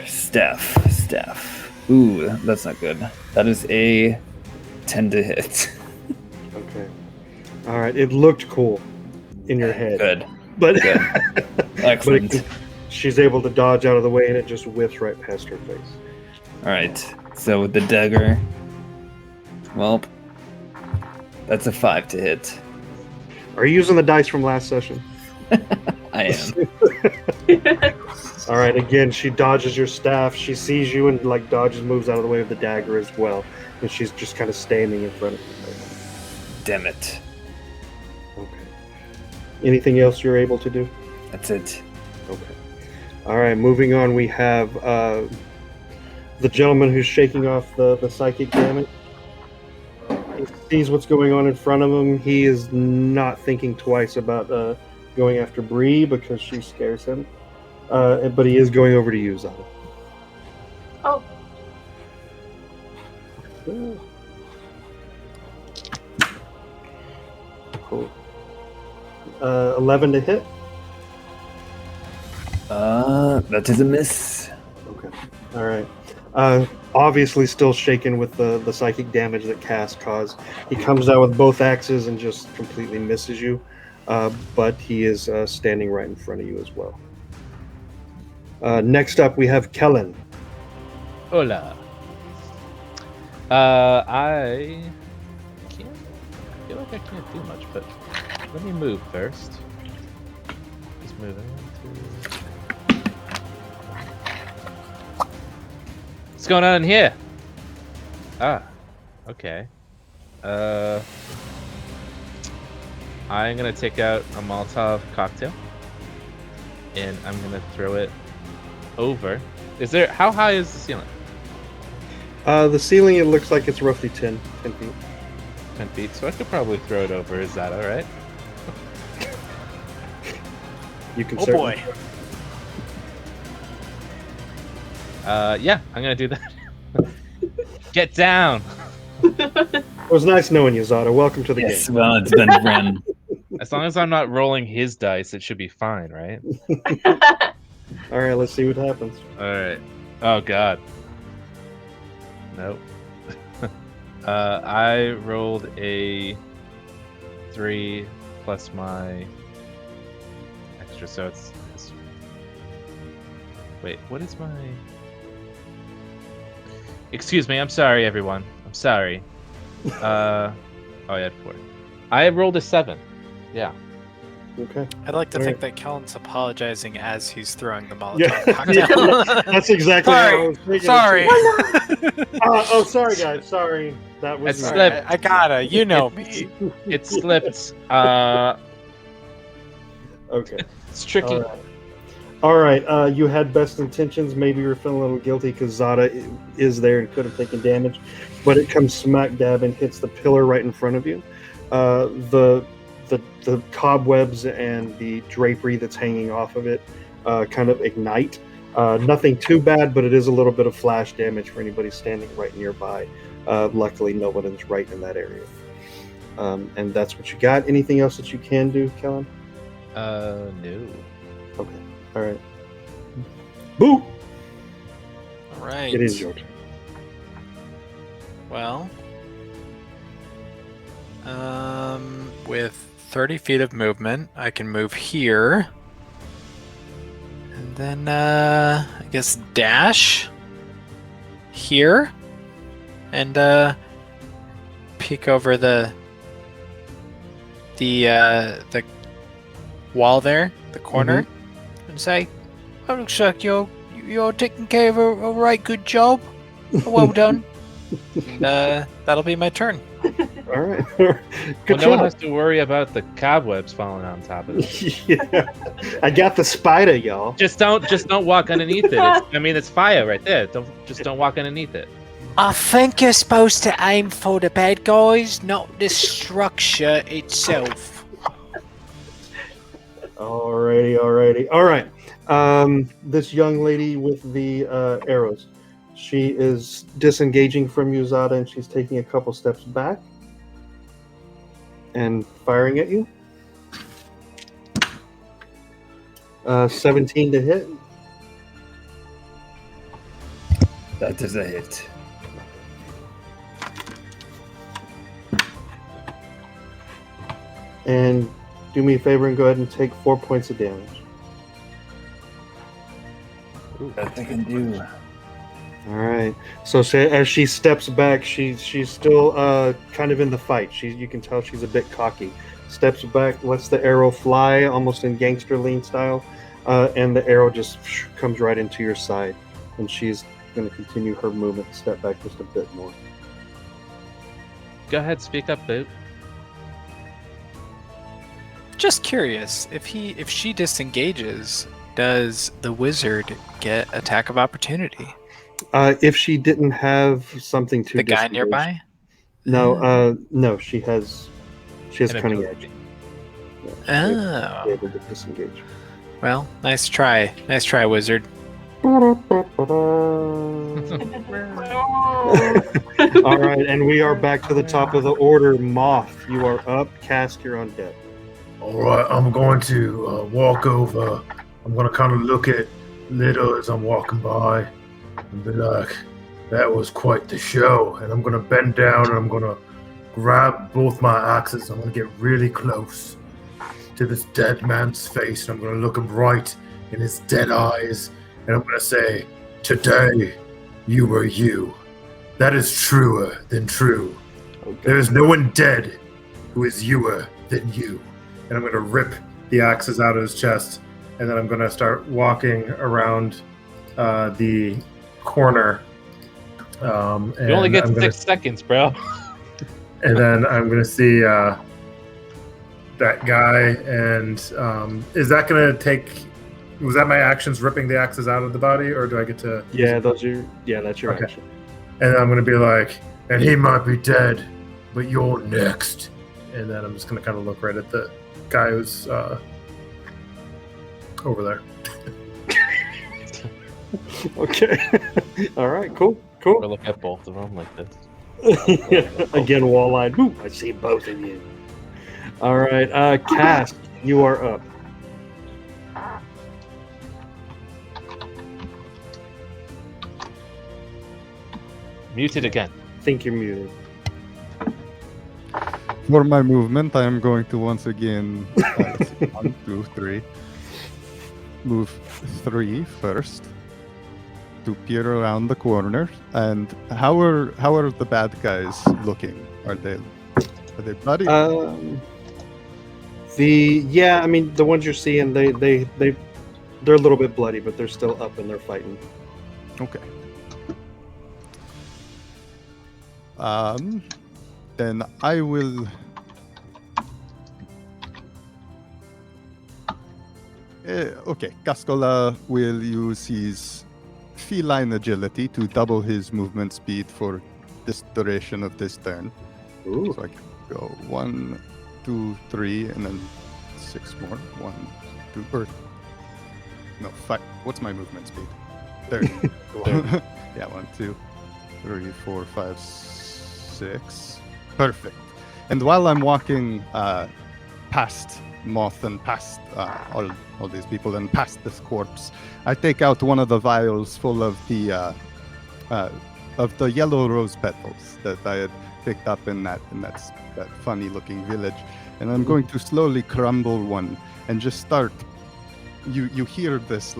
Staff. Ooh, that's not good. That is a 10 to hit. Okay. All right. It looked cool in your head. Good. But, Good. but Excellent. she's able to dodge out of the way, and it just whips right past her face. All right. So with the dagger, well, that's a 5 to hit. Are you using the dice from last session? I am. All right. Again, she dodges your staff. She sees you and like dodges, moves out of the way of the dagger as well, and she's just kind of standing in front of you. Damn it. Okay. Anything else you're able to do? That's it. Okay. All right. Moving on, we have the gentleman who's shaking off the psychic damage. He sees what's going on in front of him. He is not thinking twice about going after Bree because she scares him. But he is going over to you, Zada. Oh, Cool. 11 to hit. That is a miss. Okay. All right. Obviously still shaken with the psychic damage that Cass caused. He comes out with both axes and just completely misses you. But he is standing right in front of you as well. Next up, we have Kellen. Hola. I feel like I can't do much, but Let me move first. Just moving. What's going on in here? Ah, okay. I'm gonna take out a Molotov cocktail, and I'm gonna throw it over. Is there? How high is the ceiling? The ceiling, it looks like it's roughly 10 feet. 10 feet. So I could probably throw it over. Is that all right? You can. Oh certainly- boy. Yeah, I'm gonna do that. Get down. It was nice knowing you, Zada. Welcome to the Yes, game. well, it's been friend. As long as I'm not rolling his dice, it should be fine, right? All right, let's see what happens. All right. Oh God. Nope. I rolled a 3 plus my extra, so it's. Wait, what is my? Excuse me. I'm sorry, everyone. I'm sorry. Oh, I had 4. I rolled a 7. Yeah. Okay. I'd like to All think right. that Kellen's apologizing as he's throwing the Molotov Yeah. cocktail. That's exactly how I was thinking. Sorry. Oh, sorry, guys. Sorry. That was It's me. slipped. I gotta. You know me. It slipped. Okay. It's tricky. All right. All right. You had best intentions. Maybe you're feeling a little guilty because Zada is there and could have taken damage, but it comes smack dab and hits the pillar right in front of you. The cobwebs and the drapery that's hanging off of it kind of ignite. Nothing too bad, but it is a little bit of flash damage for anybody standing right nearby. Luckily, no one is right in that area. And that's what you got. Anything else that you can do, Kellen? No. Okay. All right. Boo! All right. It is your turn. Well, with 30 feet of movement, I can move here. And then, I guess dash here. And, peek over the wall there, the corner, and say, "Oh, looks like you're taking care of a right good job. Well done." And, that'll be my turn. All right. Well, Good no one job. has to worry about the cobwebs falling on top of it. Yeah. I got the spider, y'all. Just don't walk underneath it. It's fire right there. Don't walk underneath it. I think you're supposed to aim for the bad guys, not the structure itself. Alrighty. All right. This young lady with the arrows, she is disengaging from you, Zada, and she's taking a couple steps back and firing at you. 17 to hit. That is a hit. And do me a favor and go ahead and take 4 points of damage. That I can do. All right. So as she steps back, she's still kind of in the fight. You can tell she's a bit cocky. Steps back, lets the arrow fly, almost in gangster lean style, and the arrow just comes right into your side. And she's going to continue her movement, step back just a bit more. Go ahead, speak up, Boot. Just curious, if she disengages, does the wizard get attack of opportunity? If she didn't have something to The guy disengage- nearby? No, she has An cunning ability. edge. Yeah, she'd be Oh, able to disengage. well, nice try, wizard. All right, and we are back to the top of the order. Moth, you are up. Cask, you're on deck. All right, I'm going to walk over. I'm going to kind of look at Little as I'm walking by and be like, that was quite the show. And I'm going to bend down and I'm going to grab both my axes. I'm going to get really close to this dead man's face. And I'm going to look him right in his dead eyes. And I'm going to say, today, you were you. That is truer than true. There is no one dead who is youer than you. and I'm going to rip the axes out of his chest, and then I'm going to start walking around the corner. You only get I'm 6 seconds, bro. And then I'm going to see that guy, and is that going to take... Was that my actions ripping the axes out of the body, or do I get to... That's your action. And I'm going to be like, and he might be dead, but you're next. And then I'm just going to kind of look right at the guy who's over there. Okay. All right, cool. Or look at both of them like this. Again, wall-eyed. Woo, I see both of you. All right, Cass, you are up. Muted again. I think you're muted. For my movement, I am going to once again 1, 2, 3. Move 3 first to peer around the corner. And how are the bad guys looking? Are they bloody? The ones you're seeing, they're a little bit bloody, but they're still up and they're fighting. Okay. Then I will. Okay, Cascola will use his feline agility to double his movement speed for this duration of this turn. Ooh. So I can go 1, 2, 3, and then 6 more. 1, 2, or no, 5. What's my movement speed? 30. Yeah, 1, 2, 3, 4, 5, 6. Perfect. And while I'm walking past Moth and past all these people and past this corpse, I take out one of the vials full of the yellow rose petals that I had picked up in that funny looking village, and I'm going to slowly crumble one and just start. You hear this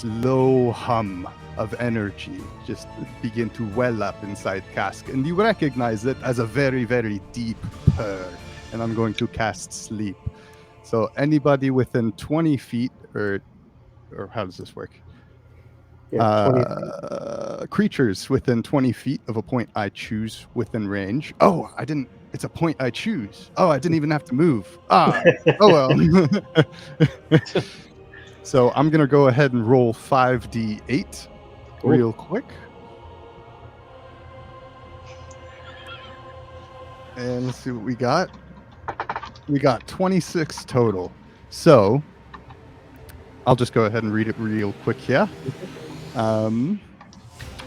low hum of energy just begin to well up inside Cask, and you recognize it as a very, very deep purr. And I'm going to cast Sleep. So anybody within 20 feet, or how does this work? Yeah, 20 creatures within 20 feet of a point I choose within range. Oh, I didn't. It's a point I choose. Oh, I didn't even have to move. Oh well. So I'm going to go ahead and roll 5d8 real quick. And let's see what we got. We got 26 total. So I'll just go ahead and read it real quick here.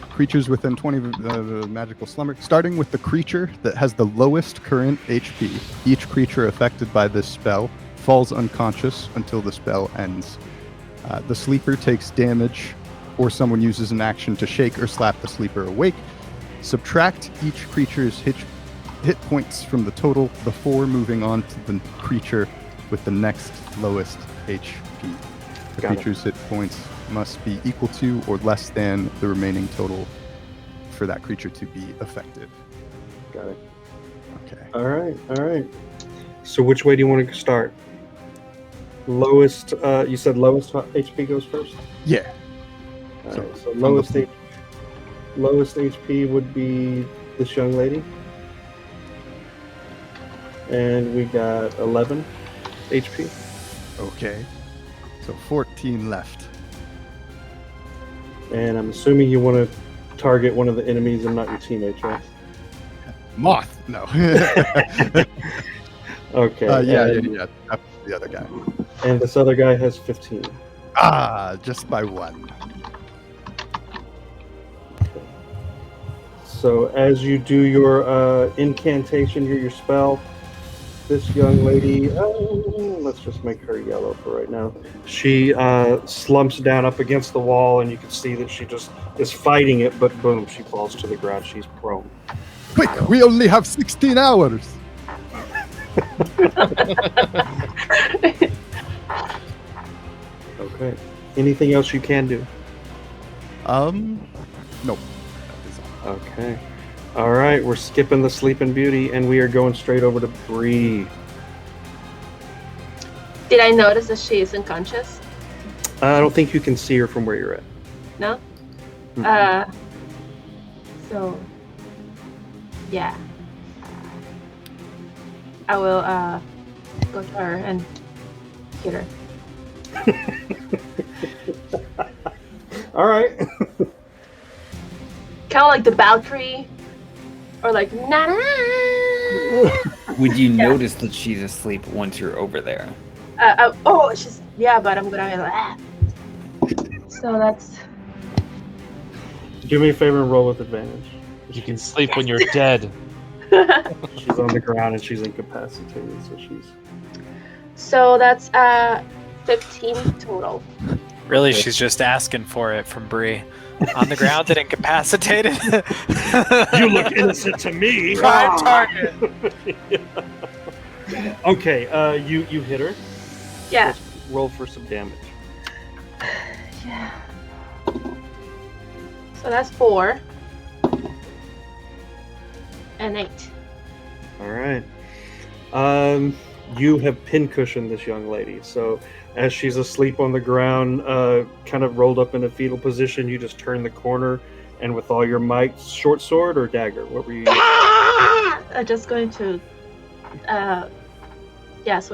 Creatures within 20 magical slumber. Starting with the creature that has the lowest current HP. Each creature affected by this spell falls unconscious until the spell ends. The sleeper takes damage, or someone uses an action to shake or slap the sleeper awake. Subtract each creature's hit points from the total before moving on to the creature with the next lowest HP. The creature's hit points must be equal to or less than the remaining total for that creature to be effective. Got it. Okay. All right. So which way do you want to start? Lowest, you said lowest HP goes first? Yeah. All right, so lowest HP would be this young lady. And we got 11 HP. Okay. So 14 left. And I'm assuming you want to target one of the enemies and not your teammates, right? Moth. No. Okay. Yeah. That's the other guy. And this other guy has 15. Just by 1. So as you do your incantation, your spell, this young lady, let's just make her yellow for right now. She slumps down up against the wall, and you can see that she just is fighting it, but boom, she falls to the ground. She's prone. Quick, we only have 16 hours. Okay. Anything else you can do? Nope. Okay. All right, we're skipping the Sleeping Beauty, and we are going straight over to Bree. Did I notice that she is unconscious? I don't think you can see her from where you're at. No? Mm. So, yeah. I will go to her and hit her. All right. Kind of like the Valkyrie, or like nah. Would you notice that she's asleep once you're over there? Oh, she's but I'm gonna be like, So that's. Do me a favor and roll with advantage. You can sleep when you're dead. She's on the ground and she's incapacitated, so she's. So that's 15 total. Really, she's just asking for it from Bree. On the ground and incapacitated. You look innocent to me. Prime target. Okay, you hit her. Yeah. Roll for some damage. Yeah. So that's 4 and 8. All right. You have pincushioned this young lady, so as she's asleep on the ground, kind of rolled up in a fetal position, you just turn the corner, and with all your might, short sword or dagger? What were you using? I'm just going to,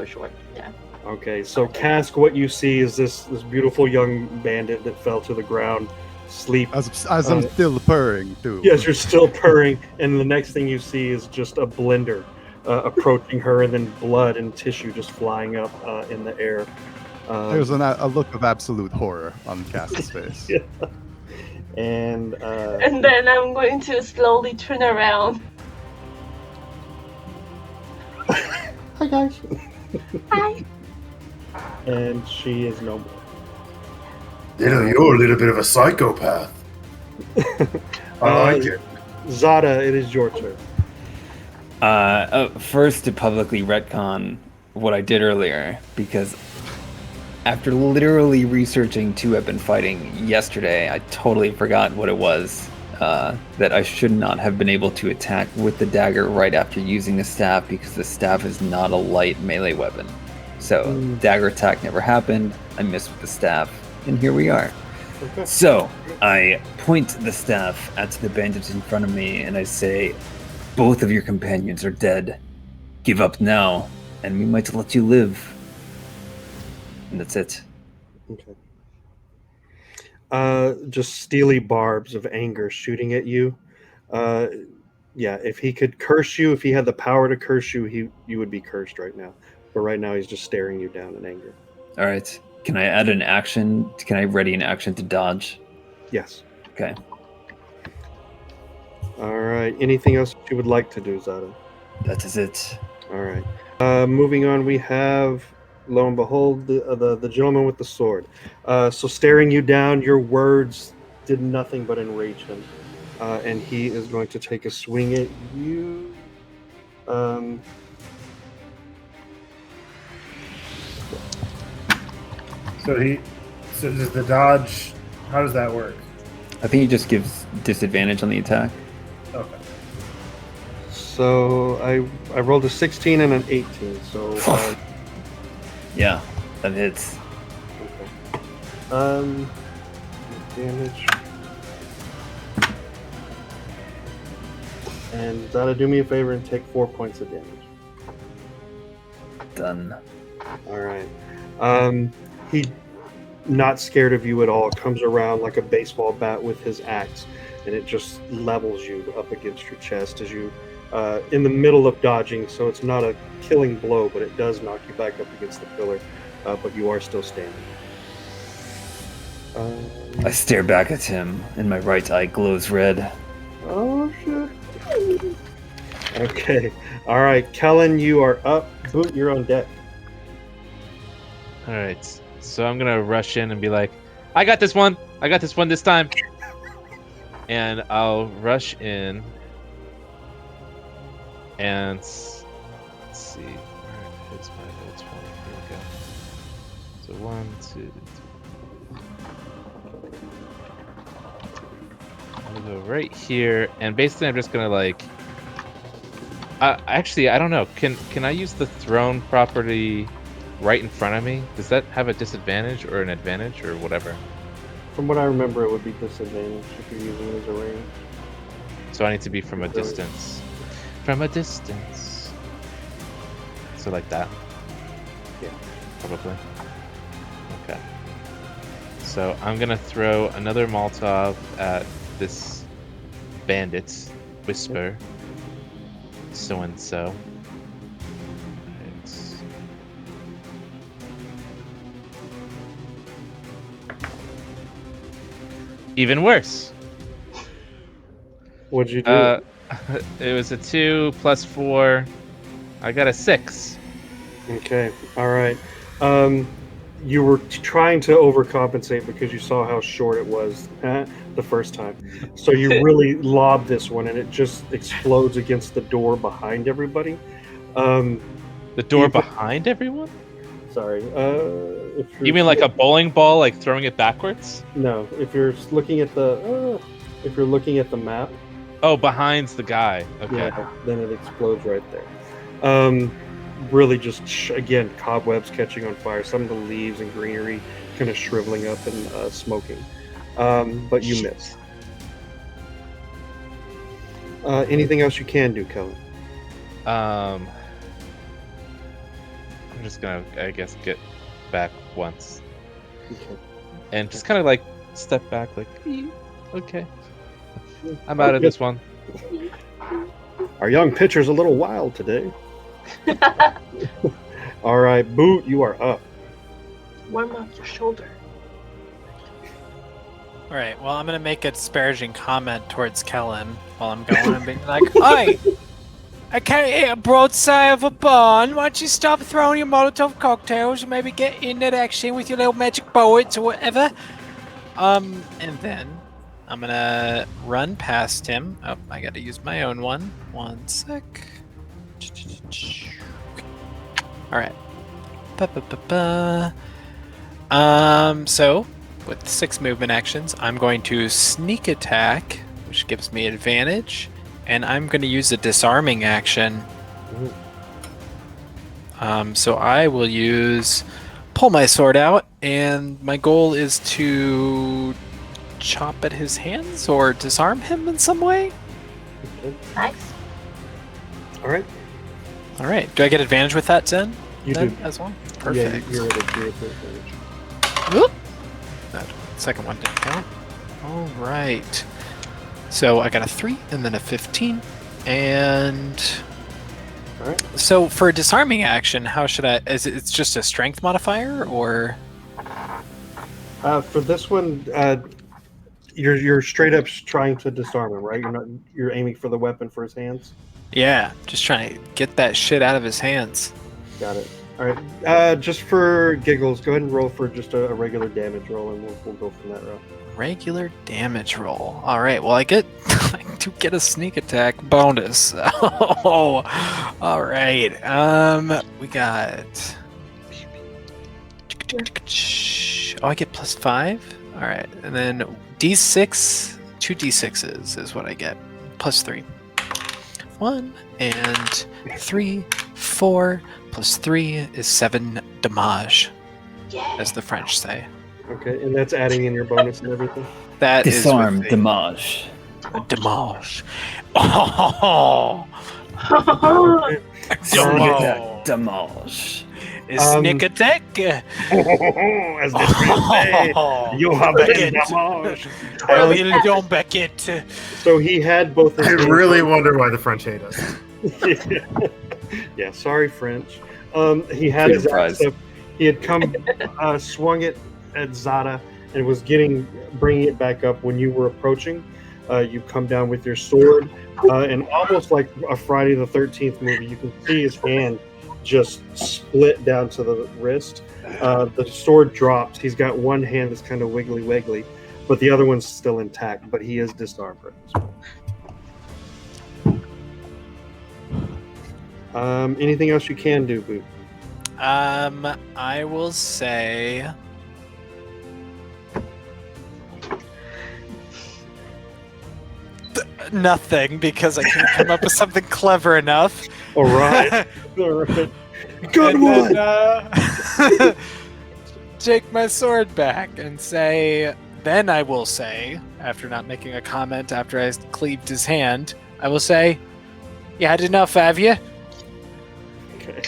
short. Yeah. Okay, so Cask, what you see is this beautiful young bandit that fell to the ground, sleep. As I'm still purring too. Yes, you're still purring, and the next thing you see is just a blender approaching her, and then blood and tissue just flying up in the air. There's a look of absolute horror on Cass's face. Yeah. And then I'm going to slowly turn around. Hi guys. Hi. And she is no more. You're a little bit of a psychopath. I like it. Zada, it is your turn. First to publicly retcon what I did earlier, because after literally researching two I've been fighting yesterday, I totally forgot what it was. That I should not have been able to attack with the dagger right after using the staff, because the staff is not a light melee weapon. So dagger attack never happened. I missed with the staff, and here we are. Okay. So I point the staff at the bandits in front of me, and I say, "Both of your companions are dead. Give up now, and we might let you live." And that's it. Okay. Just steely barbs of anger shooting at you. Yeah, if he could curse you, if he had the power to curse you, you would be cursed right now. But right now he's just staring you down in anger. All right. Can I add an action? Can I ready an action to dodge? Yes. Okay. All right. Anything else you would like to do, Zada? That is it. All right. Moving on, we have, lo and behold, the gentleman with the sword. So staring you down, your words did nothing but enrage him. And he is going to take a swing at you. So does the dodge, how does that work? I think he just gives disadvantage on the attack. Okay. So I rolled a 16 and an 18. So Yeah, that hits. okay. Damage. And Zada, do me a favor and take 4 points of damage. Done. All right. He, not scared of you at all, comes around like a baseball bat with his axe, and it just levels you up against your chest as you, in the middle of dodging. So it's not a killing blow, but it does knock you back up against the pillar. But you are still standing. I stare back at him, and my right eye glows red. Oh shit. Okay. All right, Kellen, you are up. Boot, you're on deck. All right. So I'm gonna rush in and be like, "I got this one. I got this one this time." And I'll rush in. And let's see, where is my roll 20? Here we go. So 1, 2, 3. I'm gonna go right here, and basically I'm just gonna like. Actually, I don't know. Can I use the throne property right in front of me, does that have a disadvantage or an advantage or whatever? From what I remember, it would be disadvantage if you're using it as a range. So I need to be from a Really? distance. From a distance. So like that? Yeah. Probably. Okay. So I'm gonna throw another Molotov at this bandit's whisper. So and so. Even worse. What'd you do? It was a 2 plus 4. I got a 6. Okay, all right. You were trying to overcompensate because you saw how short it was the first time. So you really lobbed this one, and it just explodes against the door behind everybody. The door you- behind everyone? Sorry. If you're, You mean like a bowling ball, like throwing it backwards? No, if you're looking at the map, Oh, behind the guy. Okay. yeah, then it explodes right there. Really just again, cobwebs catching on fire, some of the leaves and greenery kind of shriveling up and smoking, but you miss. Anything else you can do, Kellen? I'm just gonna, I guess, get back once Okay. and just kind of like step back, like, okay, I'm out of this one. Our young pitcher's a little wild today. All right, Boot, you are up. Warm up your shoulder. All right. Well, I'm gonna make a disparaging comment towards Kellen while I'm going and being like, "Oi, I can't hit a broadside of a barn. Why don't you stop throwing your Molotov cocktails and maybe get in that action with your little magic bullets or whatever?" And then I'm gonna run past him. Oh, I gotta use my own one. One sec. All right. So with 6 movement actions, I'm going to sneak attack, which gives me advantage, and I'm going to use a disarming action. So I will pull my sword out, and my goal is to chop at his hands or disarm him in some way. Nice. All right, All right. Do I get advantage with that, Zen? you then, do. as well. Yeah, Perfect. you're at advantage. Whoop. That second one didn't count. All right. So I got a 3 and then a 15. And All right. so for a disarming action, how should I? It's just a strength modifier, or? For this one, you're straight up trying to disarm him, right? You're aiming for the weapon for his hands. Yeah, just trying to get that shit out of his hands. Got it. All right. Just for giggles, go ahead and roll for just a regular damage roll, and we'll go from that route. Regular damage roll. All right. Well, I do get a sneak attack bonus. Oh, all right. We got. Oh, I get +5. All right, and then D6, 2 D6s is what I get. +3. 1 and 3, 4 plus 3 is 7 damage, Yeah. as the French say. Okay, and that's adding in your bonus and everything. That is Disarm, with the damage. damage. Oh, Sneak Damage. attack, damage. Sneak attack. As the French say, you have been damaged. Well, you don't back it. So he had both. I his hands really on- wonder why the French hate us. Yeah, sorry, French. He had his Surprise. axe up. He had come, swung it at Zada, and was bringing it back up when you were approaching. You come down with your sword, and almost like a Friday the 13th movie, you can see his hand just split down to the wrist. The sword drops. He's got one hand that's kind of wiggly, but the other one's still intact. But he is disarmed right this point. Anything else you can do, Boo? I will say. Nothing, because I can't come up with something clever enough. All right. All right. Good And one. then, take my sword back and say. Then I will say, after not making a comment, after I cleaved his hand, I will say, "You had enough, have you?" Okay.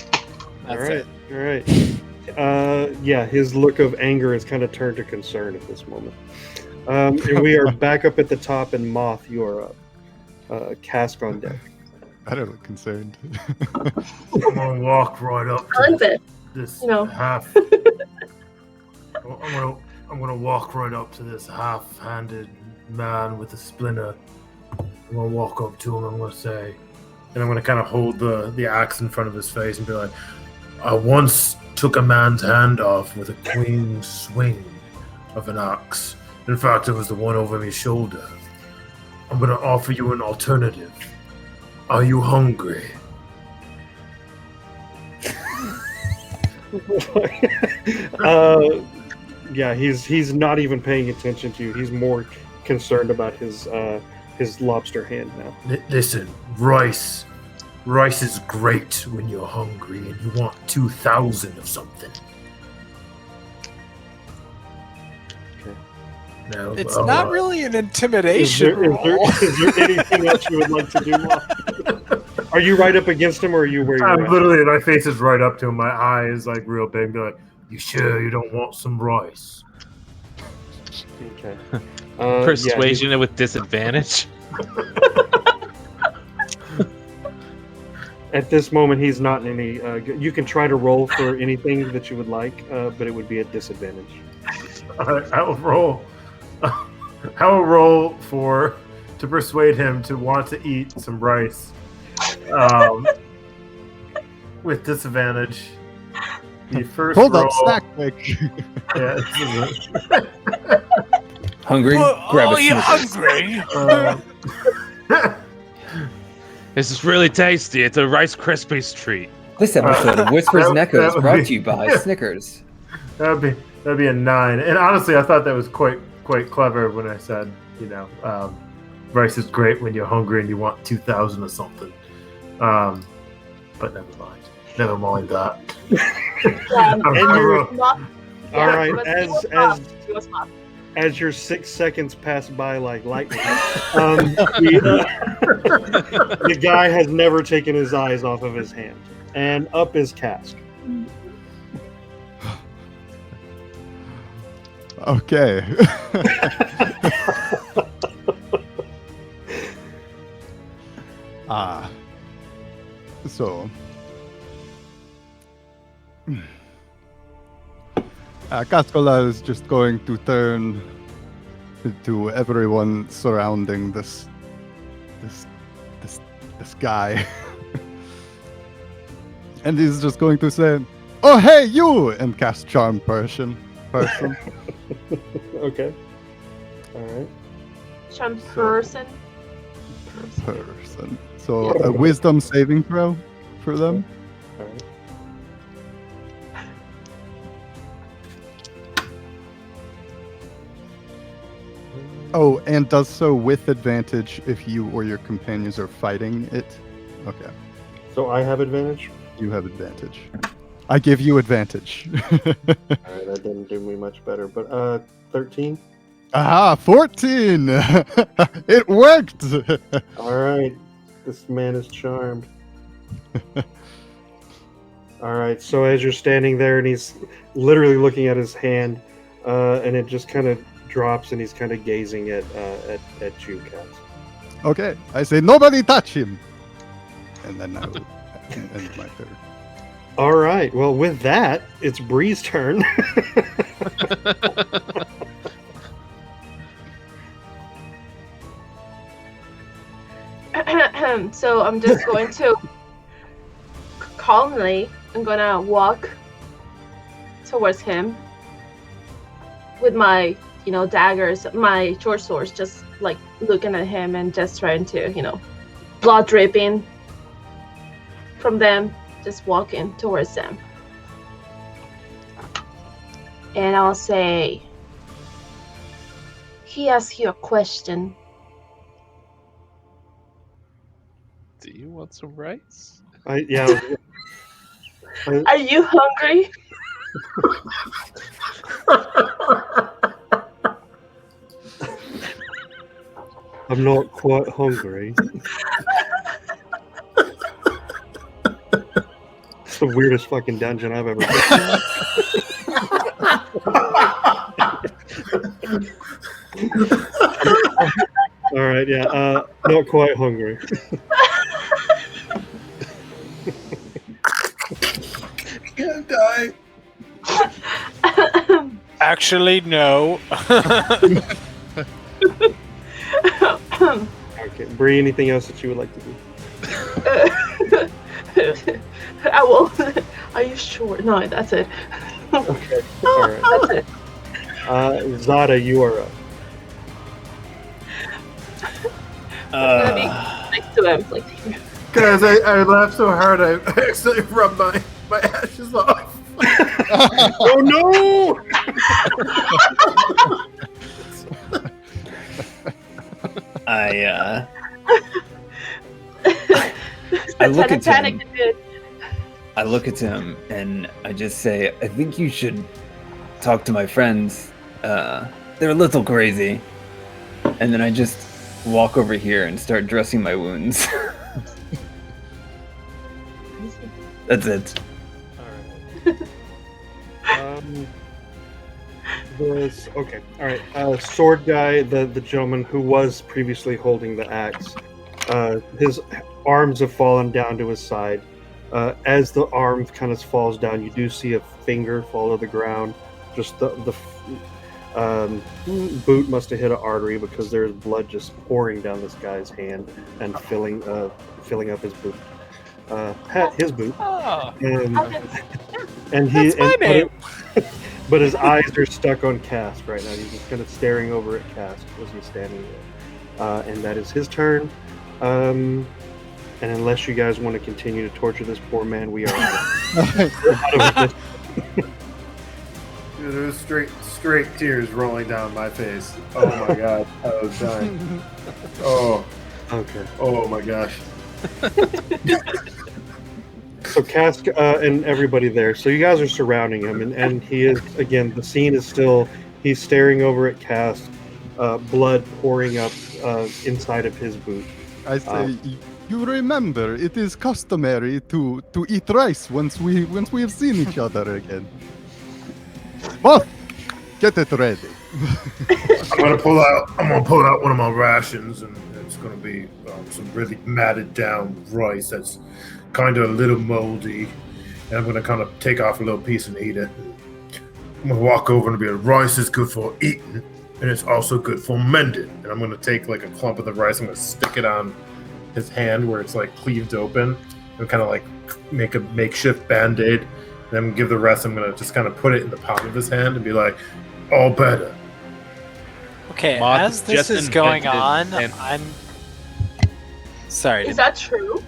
That's All right. it. All right. Yeah, his look of anger has kind of turned to concern at this moment. And we are back up at the top, and Moth, you are up. Cask on deck. I don't look concerned. I'm gonna walk right up I like to that. this You know. half. I'm gonna walk right up to this half-handed man with a splinter. I'm gonna walk up to him. I'm gonna say, and I'm gonna kind of hold the axe in front of his face and be like, "I once took a man's hand off with a clean swing of an axe. In fact, it was the one over my shoulder. I'm gonna offer you an alternative. Are you hungry?" Yeah, he's not even paying attention to you. He's more concerned about his lobster hand now. Listen, rice. Rice is great when you're hungry and you want 2,000 of something. Okay. No, It's all not right. really an Is intimidation there, roll. is there anything else you would like to do, Moth? Are you right up against him, or are you where you're I'm at? literally, my face is right up to him. My eye is like real big. Be like, "You sure you don't want some rice?" Okay. Persuasion with disadvantage. At this moment, he's not in any. You can try to roll for anything that you would like, but it would be at disadvantage. I will roll. I will roll to persuade him to want to eat some rice, with disadvantage. The first Hold roll. up, snack break. Yeah, Hungry? Oh, Grab a you Snickers. hungry? This is really tasty. It's a Rice Krispies treat. This episode of Whispers and that Echoes would brought be- to you by Snickers. that'd be a 9. And honestly, I thought that was quite clever when I said, rice is great when you're hungry and you want 2,000 or something. But never mind that. All right, Moth. as your 6 seconds pass by like lightning, the guy has never taken his eyes off of his hand, and up is Cask. Okay. So. Cascola is just going to turn to everyone surrounding this guy. And he's just going to say, "Oh, hey, you!" and cast Charm Person. Okay. All right. Some person. Person. So a wisdom saving throw for them. All right. Oh, and does so with advantage if you or your companions are fighting it. Okay, So I have advantage. you have advantage. I give you advantage. All right, that didn't do me much better, but 13. Aha, 14! It worked! All right, this man is charmed. All right, so as you're standing there, and he's literally looking at his hand, and it just kind of drops, and he's kind of gazing at you, Cass. Okay, I say, nobody touch him! And then I will end my turn. All right, well, with that, it's Bree's turn. So I'm just going to calmly, I'm gonna walk towards him with my, daggers, my short swords, just like looking at him and just trying to, blood dripping from them, just walking towards them. And I'll say, he asked you a question. Do you want some rice? Are you hungry? I'm not quite hungry. It's the weirdest fucking dungeon I've ever been. All right, yeah, not quite hungry. Gonna die. Actually, no. Okay, Bree, anything else that you would like to do? I will. Are you sure? No, that's it. Okay, all right. That's it. Zada, you are up. I'm gonna be next to him, like. Guys, I laughed so hard I accidentally rubbed my ashes off. Oh no! I look at him. I look at him and I just say, I think you should talk to my friends. They're a little crazy. And then I just walk over here and start dressing my wounds. That's it. Okay. All right. Sword guy, the gentleman who was previously holding the axe, his arms have fallen down to his side. As the arm kind of falls down, you do see a finger fall to the ground. Just the boot must have hit an artery because there's blood just pouring down this guy's hand and filling up his boot. His boot. Oh, And he. that's my name. But his eyes are stuck on Cask right now. He's just kind of staring over at Cask as he's standing there. And that is his turn. And unless you guys want to continue to torture this poor man, we are out of Dude, there's straight tears rolling down my face. Oh my god, I was dying. Oh, Okay. oh my gosh. So Cask and everybody there. So you guys are surrounding him, and he is, again, the scene is still, he's staring over at Cask, blood pouring up inside of his boot. I say, you remember, it is customary to eat rice once we have seen each other again. Well, get it ready. I'm gonna pull out one of my rations, and it's gonna be some really matted down rice that's kind of a little moldy. And I'm gonna kind of take off a little piece and eat it. I'm gonna walk over and be like, rice is good for eating, and it's also good for mending. And I'm gonna take like a clump of the rice, I'm gonna stick it on his hand where it's like cleaved open, and kind of like make a makeshift band-aid. And then give the rest, I'm gonna just kind of put it in the palm of his hand and be like, all better. Okay, Moth as this just is going on, invented and- I'm sorry. Is that true?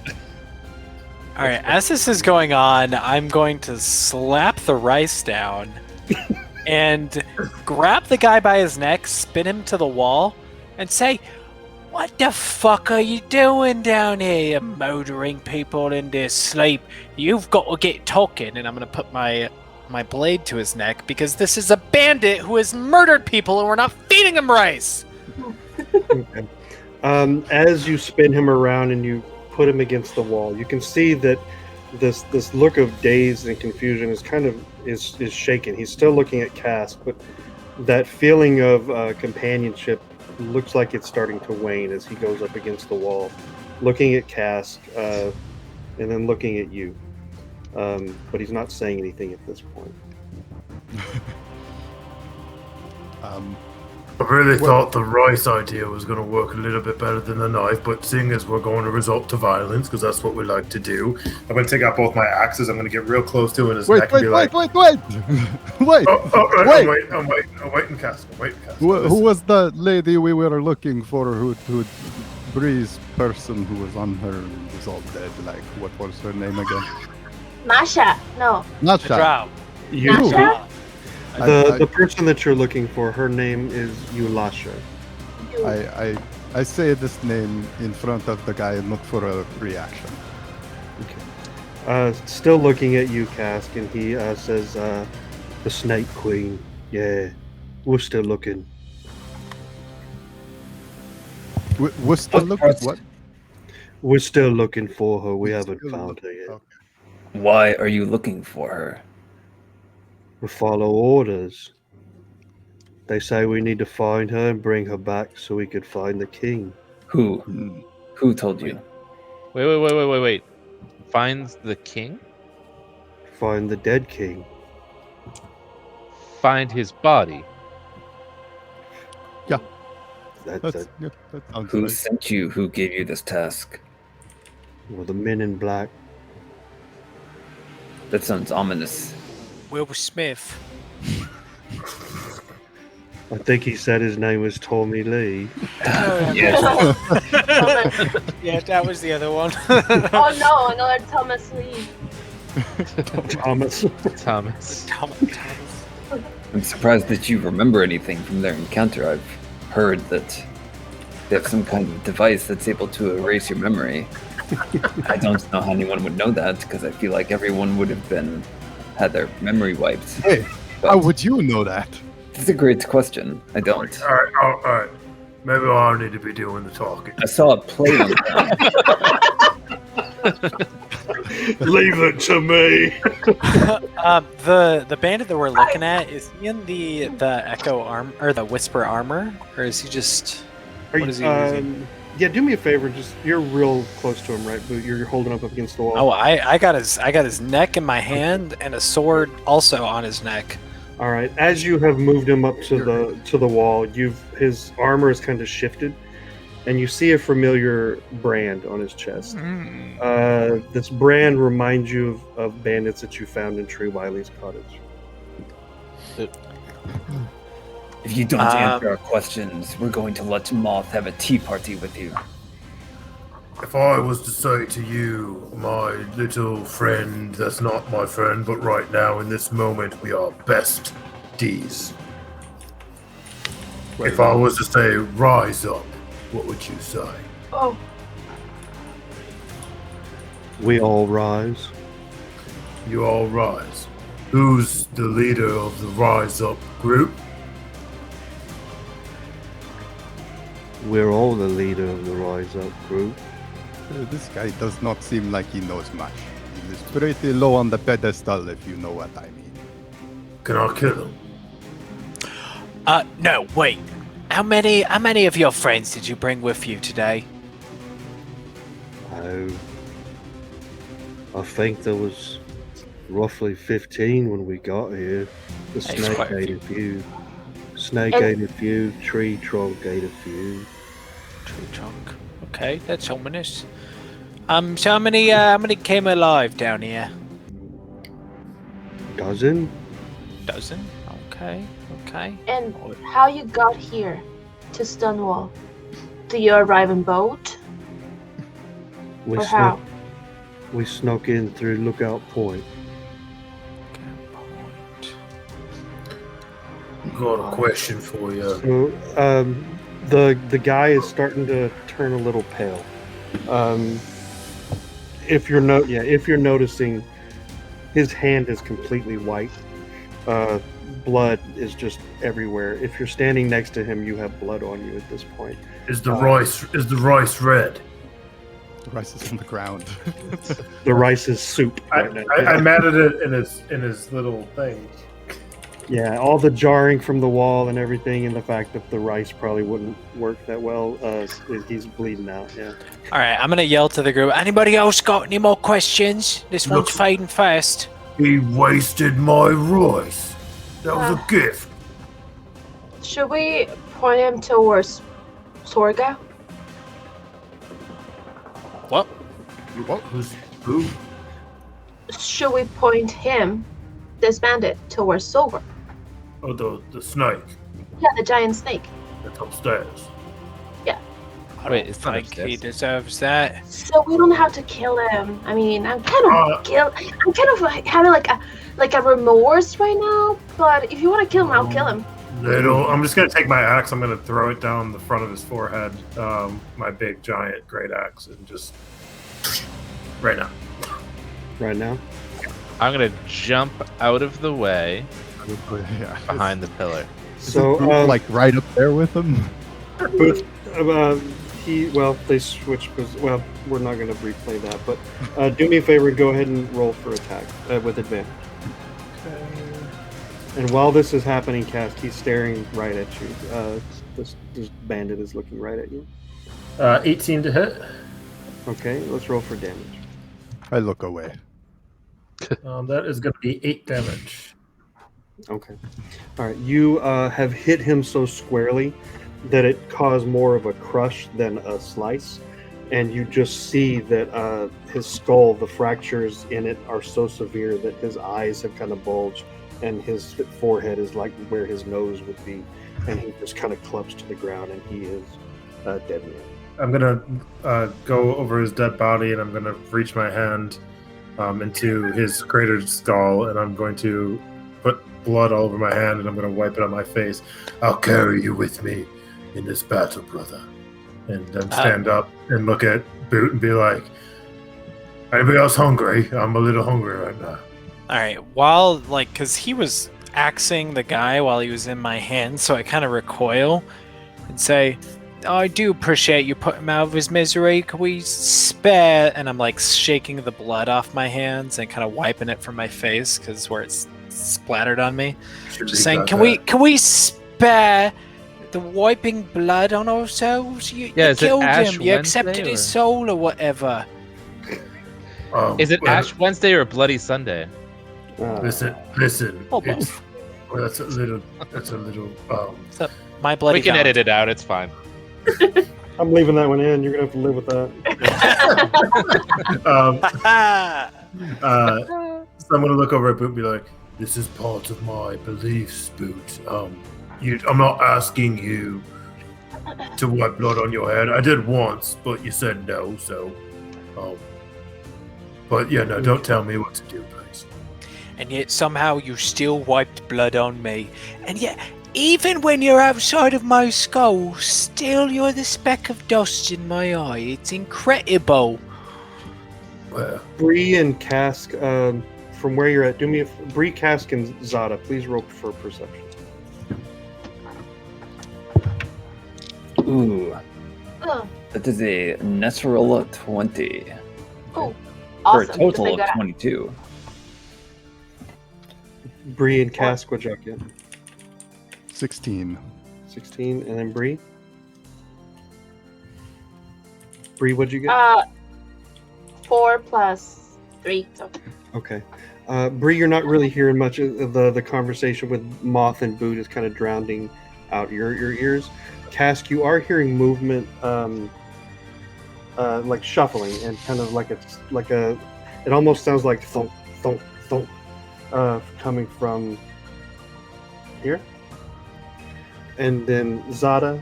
All right, as this is going on, I'm going to slap the rice down and grab the guy by his neck, spin him to the wall, and say, "What the fuck are you doing down here? You're murdering people in their sleep. You've got to get talking." And I'm going to put my blade to his neck because this is a bandit who has murdered people and we're not feeding him rice. Okay. As you spin him around and you put him against the wall, you can see that this look of daze and confusion is shaken. He's still looking at Cask, but that feeling of companionship looks like it's starting to wane as he goes up against the wall, looking at Cask, and then looking at you. But he's not saying anything at this point. I really thought the rice idea was going to work a little bit better than the knife, but seeing as we're going to resort to violence, because that's what we like to do, I'm going to take out both my axes. I'm going to get real close to him in his neck and be like, Wait! right, Wait! I'm waiting, Cask. Who was the lady we were looking for who Bree's person who was on her was all dead? Like, what was her name again? Masha. No. Not The Sha. drow. Masha? The person that you're looking for, her name is Yulasha. I say this name in front of the guy, not for a reaction. Okay. Still looking at you, Cask, and he says, "The Snake Queen. Yeah, we're still looking." We're still looking. What? We're still looking for her. We We're haven't still found looking. her yet. Okay. Why are you looking for her? We follow orders. They say we need to find her and bring her back so we could find the king. Who? Hmm. Who told you? Wait. Finds the king? Find the dead king. Find his body. That's That sounds Who right. sent you? Who gave you this task? well, the men in black. That sounds ominous. Wilbur Smith. I think he said his name was Tommy Lee. Yes. Thomas. Yeah, that was the other one. Oh no, another Thomas Lee. Thomas. Thomas. Thomas. I'm surprised that you remember anything from their encounter. I've heard that they have some kind of device that's able to erase your memory. I don't know how anyone would know that because I feel like everyone would have had their memory wiped. Hey, But how would you know that? it's a great question. I don't. All right. Maybe I need to be doing the talking. I saw a plate on the ground. Leave it to me. The bandit that we're looking at, is he in the echo arm or the whisper armor, or is he just? Are What is he using? Yeah, do me a favor. Just you're real close to him, right? But you're holding up against the wall. Oh, I got his neck in my hand and a sword also on his neck. All right. As you have moved him up to the wall, his armor is kind of shifted, and you see a familiar brand on his chest. This brand reminds you of bandits that you found in Tree Wiley's cottage. If you don't answer our questions, we're going to let Moth have a tea party with you. If I was to say to you, my little friend, that's not my friend, but right now in this moment we are besties. If I was to say rise up, what would you say? Oh, We all rise. You all rise. Who's the leader of the rise up group? We're all the leader of the Rise Up group. This guy does not seem like he knows much. He's pretty low on the pedestal, if you know what I mean. Can I kill him? No, wait. How many of your friends did you bring with you today? Oh, I think there was roughly 15 when we got here. The That's snake quite a ate a few. Snake And- ate a few. Tree trunk ate a few. Tree trunk. Okay, that's ominous. So how many came alive down here? Dozen? Dozen. Okay. and how you got here to Stonewall? Do you arrive in boat We or how? snuck in through Lookout Point. Got a question for you. So, the guy is starting to turn a little pale. If you're noticing, his hand is completely white. Blood is just everywhere. If you're standing next to him, you have blood on you at this point. Is the rice red? The rice is on the ground. The rice is soup right now. I matted it in his little thing. Yeah, all the jarring from the wall and everything, and the fact that the rice probably wouldn't work that well. He's bleeding out. Yeah. All right, I'm gonna yell to the group. Anybody else got any more questions? This one's fading fast. He wasted my rice. That was a gift. Should we point him towards Sorga? What? Who? Should we point him, this bandit, towards Sorga? Oh, the snake. Yeah, the giant snake. That's upstairs. I Wait, don't it's not think upstairs. he deserves that. So we don't have to kill him. I mean, I'm kind of like, having like a remorse right now. But if you want to kill him, I'll kill him. I'm just gonna take my axe. I'm gonna throw it down the front of his forehead. My big giant great axe, and just right now. right now. I'm gonna jump out of the way Yeah. behind the pillar. So, Like right up there with him. Booth, they switched because, well, we're not going to replay that, but do me a favor and go ahead and roll for attack with advantage. And while this is happening, Cask, he's staring right at you. This bandit is looking right at you. 18 to hit. Okay, let's roll for damage. I look away. That is going to be 8 damage. Okay. All right, you have hit him so squarely that it caused more of a crush than a slice. And you just see that his skull, the fractures in it are so severe that his eyes have kind of bulged and his forehead is like where his nose would be. And he just kind of clumps to the ground and he is dead man. I'm going to go over his dead body and I'm going to reach my hand into his cratered skull and I'm going to put blood all over my hand and I'm going to wipe it on my face. I'll carry you with me in this battle, brother. And then stand up and look at Boot and be like, anybody else hungry? I'm a little hungry right now. Alright, while, because he was axing the guy while he was in my hand, so I kind of recoil and say, I do appreciate you putting him out of his misery. Can we spare? And I'm, shaking the blood off my hands and kind of wiping it from my face, because where it's splattered on me. Just saying, can we spare the wiping blood on ourselves? You killed him. You accepted his soul or whatever. Is it Ash Wednesday or Bloody Sunday? Listen. Oh, both. That's a little. So, my bloody. We can God. edit it out. It's fine. I'm leaving that one in. You're going to have to live with that. So I'm going to look over at Boot and be like, this is part of my beliefs, Boot. I'm not asking you to wipe blood on your head. I did once, but you said no, so... but yeah, no, don't tell me what to do, please. And yet somehow you still wiped blood on me. And yet, even when you're outside of my skull, still you're the speck of dust in my eye. It's incredible. Well, Bree and Cask, from where you're at, Bree, Cask, and Zada, please roll for perception. Ooh. That is a natural 20. Oh, For awesome. a total of Good. 22. Bree and Cask, what'd y'all get? 16. 16, and then Bree? Bree, what'd you get? 4 plus 3. So. Okay. Bree, you're not really hearing much of the conversation with Moth and Boot is kind of drowning out your ears. Cask, you are hearing movement, like shuffling, and kind of it almost sounds like thump, thump, thump, coming from here. And then Zada,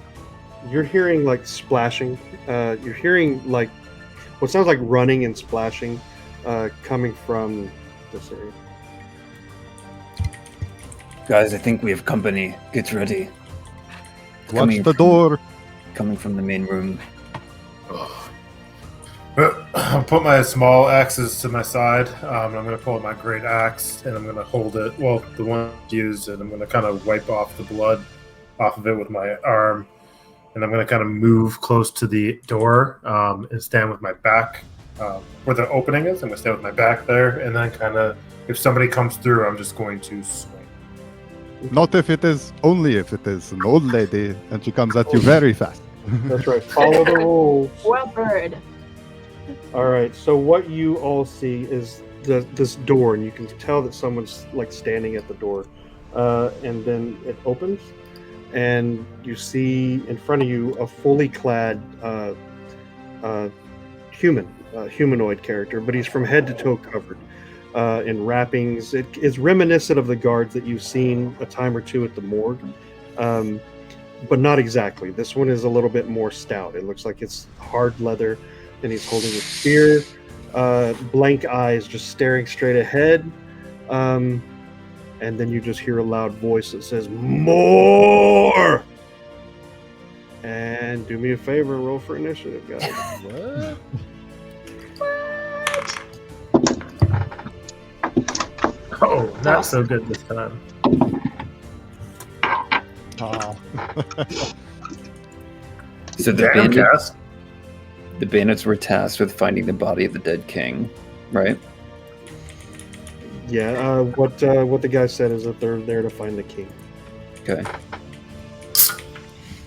you're hearing like splashing. You're hearing like what sounds like running and splashing, coming from this area. Guys, I think we have company. Get ready. Watch the door. Coming from the main room. I'll put my small axes to my side. I'm going to pull out my great axe, and I'm going to hold it. Well, the one used, and I'm going to kind of wipe off the blood off of it with my arm. And I'm going to kind of move close to the door and stand with my back where the opening is. I'm going to stand with my back there, and then kind of, if somebody comes through, I'm just going to swing. Not if it is, only if it is an old lady and she comes at you very fast. That's right. Follow the rules. Well, bird. All right. So what you all see is this door, and you can tell that someone's like standing at the door. And then it opens, and you see in front of you a fully clad humanoid character, but he's from head to toe covered in wrappings. It is reminiscent of the guards that you've seen a time or two at the morgue, but not exactly. This one is a little bit more stout. It looks like it's hard leather, and he's holding a spear, blank eyes just staring straight ahead. And then you just hear a loud voice that says, "More!" And do me a favor, roll for initiative, guys. What? Oh, not so good this time. Oh. So Damn, Cass. the bandits were tasked with finding the body of the dead king, right? Yeah. What the guy said is that they're there to find the king. Okay.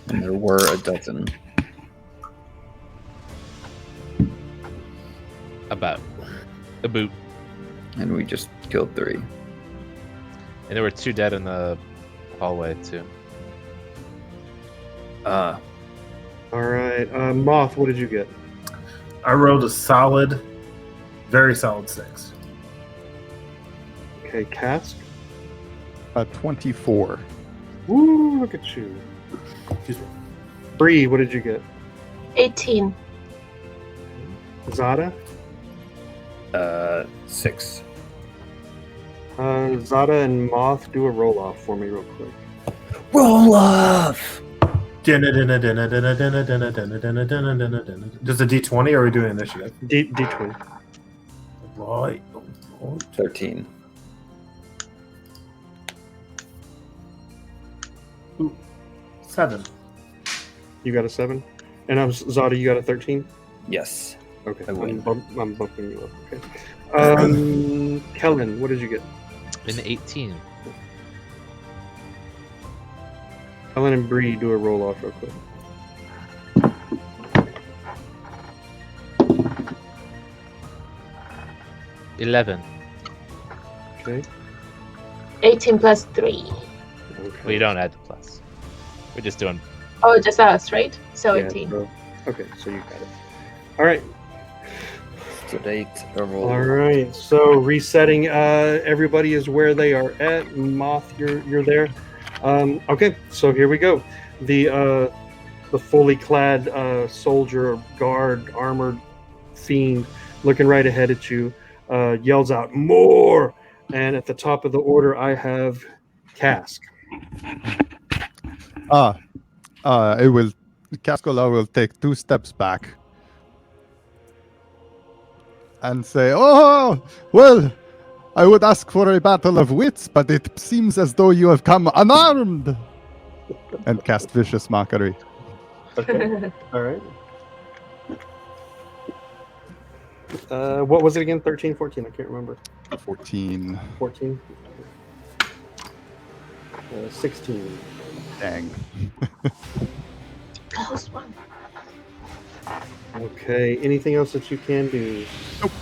And there were a dozen. About a boot. And we just killed 3. And there were 2 dead in the hallway too. Ah, All right. Moth, what did you get? I rolled a solid, very solid 6. Okay, Cask. 24. Woo! Look at you. Excuse me. Bree, what did you get? 18. Zada. 6. Zada and Moth, do a roll off for me real quick. Roll off! Just a D20 or are we doing initiative? D20. Right. 13. Ooh, 7. You got a 7? And Zada, you got a 13? Yes. Okay, I win. I'm bumping you up. Okay. Kellen, what did you get? An 18. Kellen and Bree, do a roll off real quick. $11. Okay. 18 plus 3. Okay. We don't add the plus. We're just doing. Oh, just us, right? So Yeah, 18. okay, so you got it. All right. To date, a roll. All right. So resetting. Everybody is where they are at. Moth, you're there. Okay. So here we go. The fully clad soldier, guard, armored fiend, looking right ahead at you, yells out, "More!" And at the top of the order, I have Cask. It will. Cascola will take 2 steps back and say, "Oh, well, I would ask for a battle of wits, but it seems as though you have come unarmed." And cast vicious mockery. Okay. All right. What was it again? 13, 14? I can't remember. 14. 14? 16. Dang. Close one. Okay. Anything else that you can do? Nope.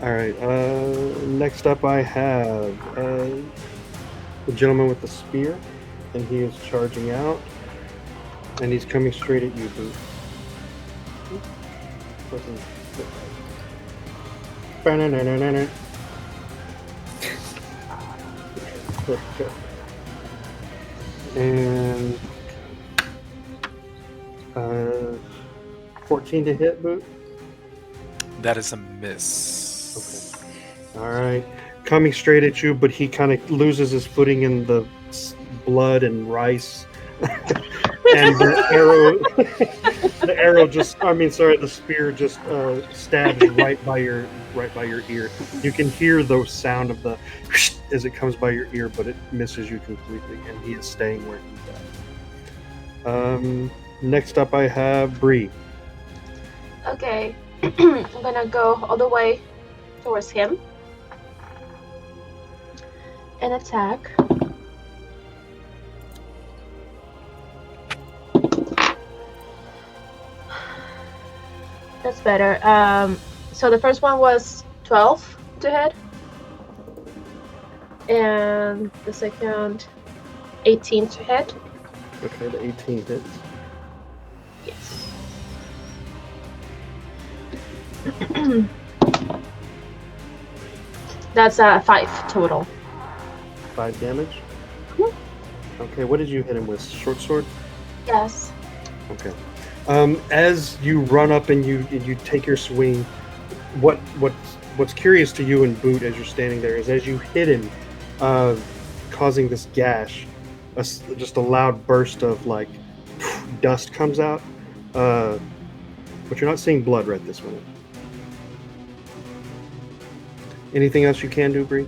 All right. Next up, I have the gentleman with the spear, and he is charging out, and he's coming straight at you, Boot. And 14 to hit, Boot. That is a miss. Okay. All right. Coming straight at you, but he kind of loses his footing in the blood and rice. And the spear just stabs right by your ear. You can hear the sound of the as it comes by your ear, but it misses you completely, and he is staying where he's at. Next up, I have Bree. Okay. I'm gonna go all the way towards him and attack. That's better. So the first one was 12 to hit, and the second 18 to hit. Okay, the 18 hits. Yes. That's 5 total. 5 damage. Mhm. Okay, what did you hit him with? Short sword. Yes. Okay. As you run up and you take your swing, what's curious to you and Boot as you're standing there is as you hit him, causing this gash, just a loud burst of like dust comes out, but you're not seeing blood right this minute. Anything else you can do, Bree?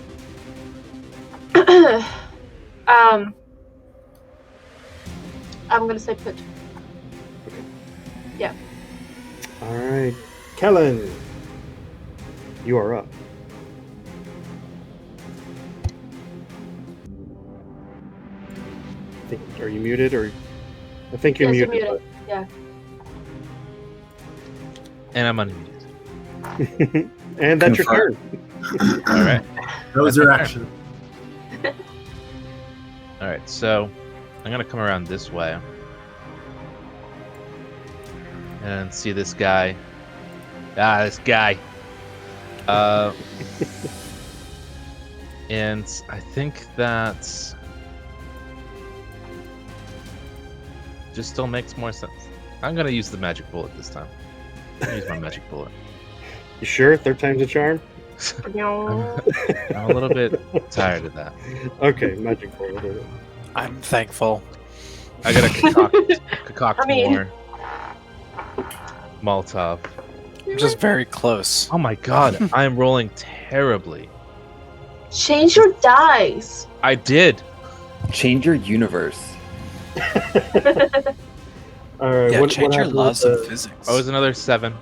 I'm gonna say put. Okay. Yeah. All right, Kellen, you are up. Are you muted, or I think you're Yes, muted. you're muted. Yeah. And I'm unmuted. And that's your Confirm. turn. All right. That was That's your my turn. action. All right. So I'm gonna come around this way and see this guy. This guy. And I think that just still makes more sense. I'm gonna use the magic bullet this time. I'm gonna use my magic bullet. You sure? Third time's a charm? I'm a little bit tired of that. Okay, magic bullet. I'm thankful. I gotta concoct I mean- more Molotov. I'm just very close. Oh my god, I am rolling terribly. Change your dice. I did. Change your universe. All right, Yeah, what change your happened laws with of the physics. Oh, it was another 7.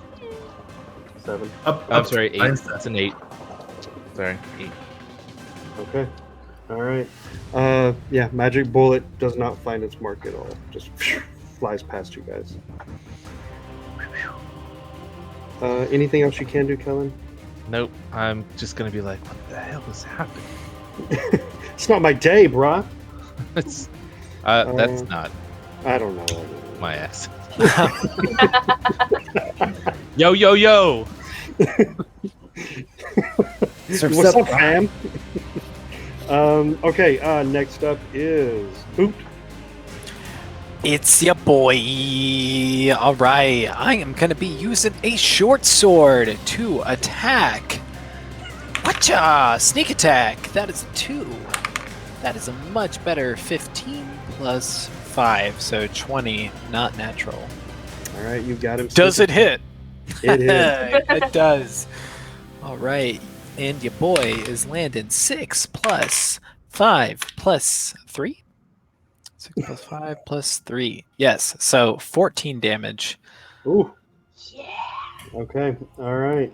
7? I'm sorry, 8. Einstein. That's an 8. Sorry, 8. Okay. All right. Yeah, magic bullet does not find its mark at all. Just flies past you guys. Anything else you can do, Kellen? Nope. I'm just gonna be like, what the hell is happening? It's not my day, brah. That's that's not I don't know. my accent. Yo, yo, yo! What's up, fam? Okay, next up is Hoot. It's your boy. All right, I am gonna be using a short sword to attack. Whatcha? Sneak attack. That is a 2. That is a much better 15 plus 5, so 20, not natural. All right, you got him. Does it hit? It is. It does. All right, and your boy is landing 6 plus 5 plus 3. 6 plus 5 plus 3. Yes, so 14 damage. Ooh. Yeah. Okay. All right.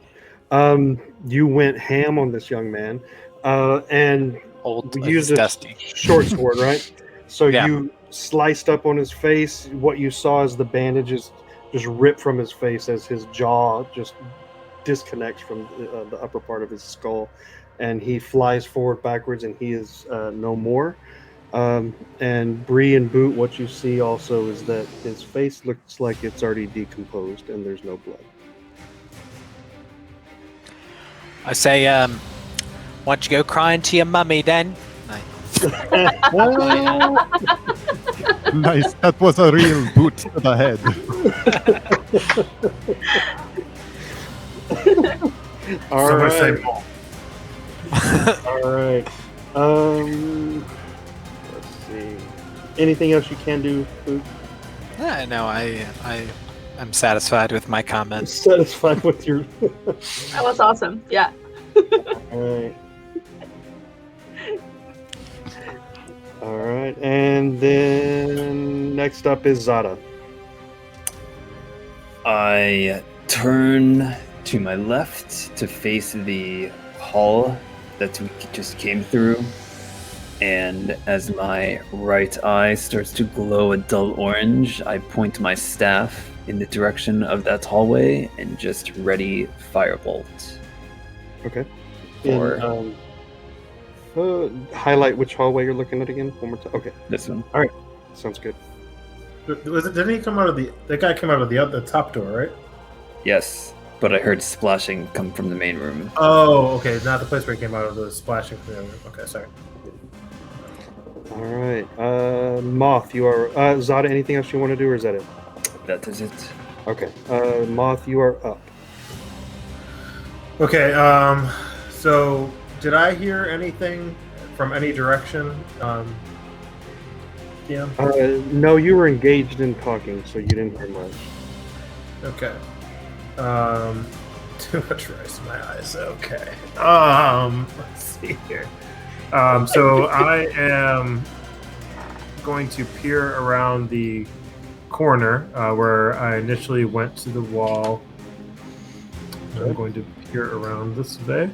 You went ham on this young man, and Old, we like used it's a dusty. short sword, right? So Yeah. you sliced up on his face. What you saw is the bandages just rip from his face as his jaw just disconnects from the upper part of his skull, and he flies forward backwards, and he is no more. And Bree and Boot, what you see also is that his face looks like it's already decomposed, and there's no blood. I say, why don't you go crying to your mummy then? Nice. That was a real boot to the head. All Someone right. say more. All right. Let's see. Anything else you can do, Boot? No, I'm satisfied with my comments. Satisfied with your. That was awesome. Yeah. All right. All right, and then next up is Zada. I turn to my left to face the hall that we just came through, and as my right eye starts to glow a dull orange, I point my staff in the direction of that hallway and just ready firebolt. Okay. Or- Highlight which hallway you're looking at again. One more time. Okay, This one. sounds good. Didn't he come out of that guy came out of the top door, right? Yes, but I heard splashing come from the main room. Oh, okay. Not the place where he came out of the splashing from the other room. Okay, sorry. All right, Moth, you are Zada. Anything else you want to do, or is that it? That is it. Okay, Moth, you are up. Okay, so did I hear anything from any direction? Yeah. No, you were engaged in talking, so you didn't hear much. Okay. Too much rice in my eyes. Okay. Let's see here. So I am going to peer around the corner where I initially went to the wall. I'm going to peer around this way.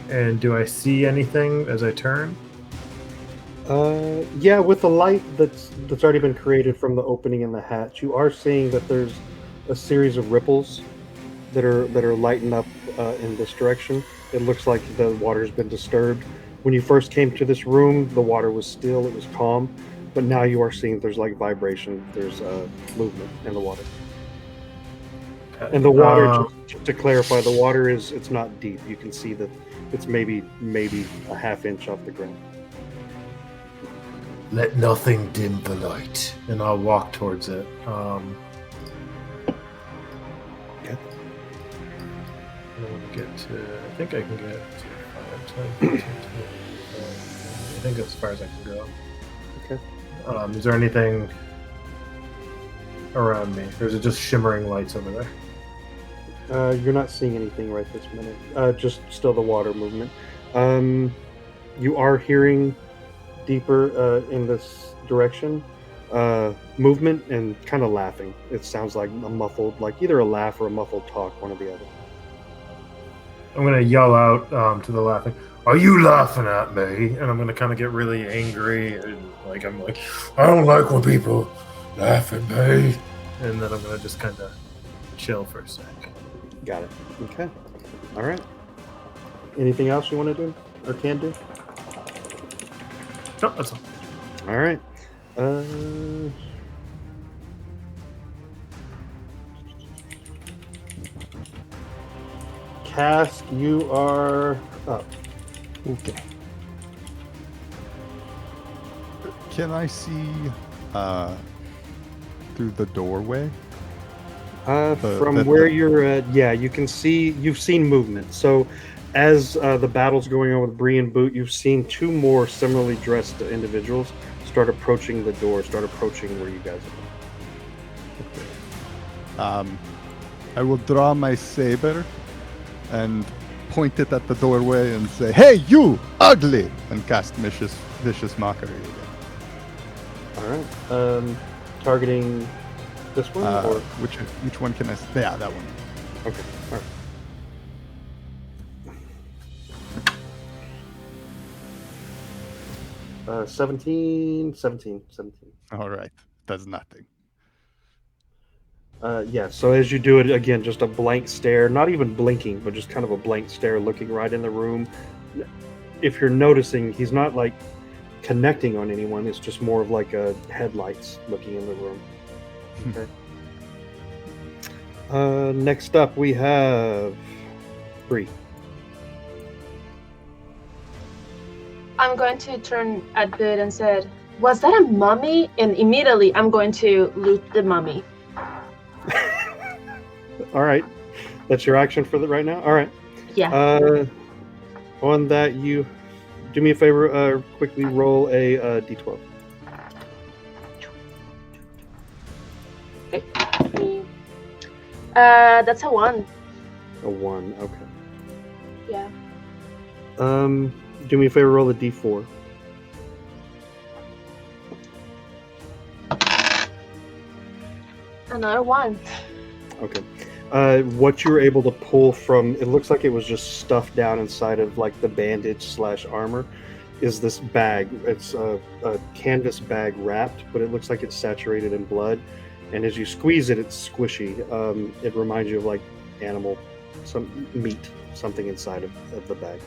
And do I see anything as I turn? Yeah, with the light that's already been created from the opening in the hatch, you are seeing that there's a series of ripples that are lighting up in this direction. It looks like the water's been disturbed. When you first came to this room, the water was still, it was calm, but now you are seeing there's like vibration, there's movement in the water. Okay. And the water, just to clarify, the water it's not deep. You can see that it's maybe a half inch off the ground. Let nothing dim the light. And I'll walk towards it. Okay. I want to get to. I think I can get to 5, 10, 15, 20. I think that's as far as I can go. Okay. Is there anything around me, or is it just shimmering lights over there? You're not seeing anything right this minute. Just still the water movement. You are hearing deeper in this direction movement and kind of laughing. It sounds like a muffled, like either a laugh or a muffled talk, one or the other. I'm gonna yell out to the laughing. Are you laughing at me? And I'm gonna kind of get really angry and I'm like, I don't like when people laugh at me. And then I'm gonna just kind of chill for a sec. Got it. Okay. All right. Anything else you want to do or can do? No, that's all. All right. Cask, you are up. Okay. Can I see through the doorway? From where you're at, yeah, you can see, you've seen movement. So as the battle's going on with Bree and Boot, you've seen two more similarly dressed individuals start approaching the door, start approaching where you guys are. I will draw my saber and point it at the doorway and say, "Hey, you, ugly!" and cast vicious mockery again. All right. Targeting this one or which one can I? Yeah, that one. Okay. All right. 17. All right, does nothing. Yeah, so as you do it, again, just a blank stare, not even blinking, but just kind of a blank stare looking right in the room. If you're noticing, he's not like connecting on anyone, it's just more of like a headlights looking in the room. Okay. Next up, we have Bree. I'm going to turn at Boot and said, "Was that a mummy?" And immediately I'm going to loot the mummy. All right. That's your action for right now? All right. Yeah. On that, you do me a favor, quickly roll a d12. Okay. That's a 1. A 1, okay. Yeah. Do me a favor, roll a d4. Another 1. Okay. What you were able to pull from, it looks like it was just stuffed down inside of like the bandage / armor, is this bag. It's a canvas bag wrapped, but it looks like it's saturated in blood. And as you squeeze it, it's squishy. It reminds you of like animal, some meat, something inside of the bag.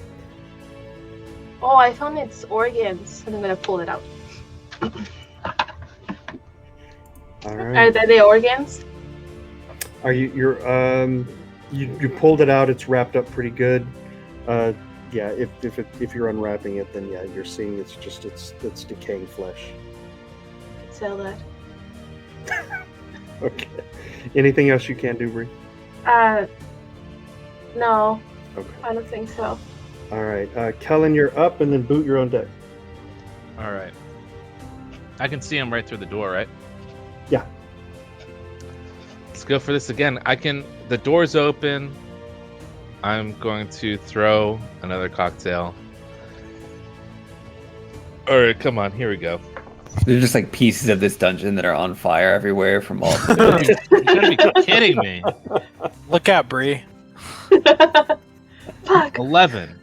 Oh, I found its organs, and I'm gonna pull it out. All right. Are they the organs? Are you pulled it out? It's wrapped up pretty good. Yeah. If you're unwrapping it, then yeah, you're seeing it's decaying flesh. Sell that. Okay. Anything else you can do, Bree? No. Okay. I don't think so. All right. Kellen, you're up, and then Boot, you're on deck. All right. I can see him right through the door, right? Yeah. Let's go for this again. The door's open. I'm going to throw another cocktail. All right, come on, here we go. There's just like pieces of this dungeon that are on fire everywhere from all. You gotta be kidding me. Look out, Bree. Fuck. 11.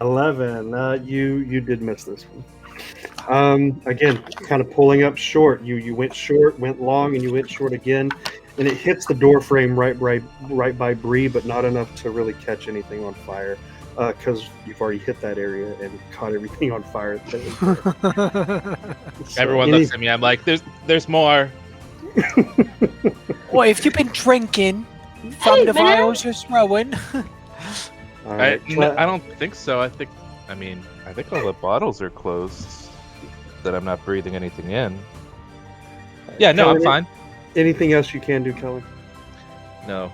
11. You did miss this one. Again, kind of pulling up short. You went short, went long, and you went short again, and it hits the door frame right by Bree, but not enough to really catch anything on fire, because you've already hit that area and caught everything on fire. So Everyone looks at me. I'm like, there's more. What have you been drinking from the vials you're throwing? All right. I don't think so. I think all the bottles are closed. That I'm not breathing anything in. Yeah, no, I'm fine. Anything else you can do, Kelly? No.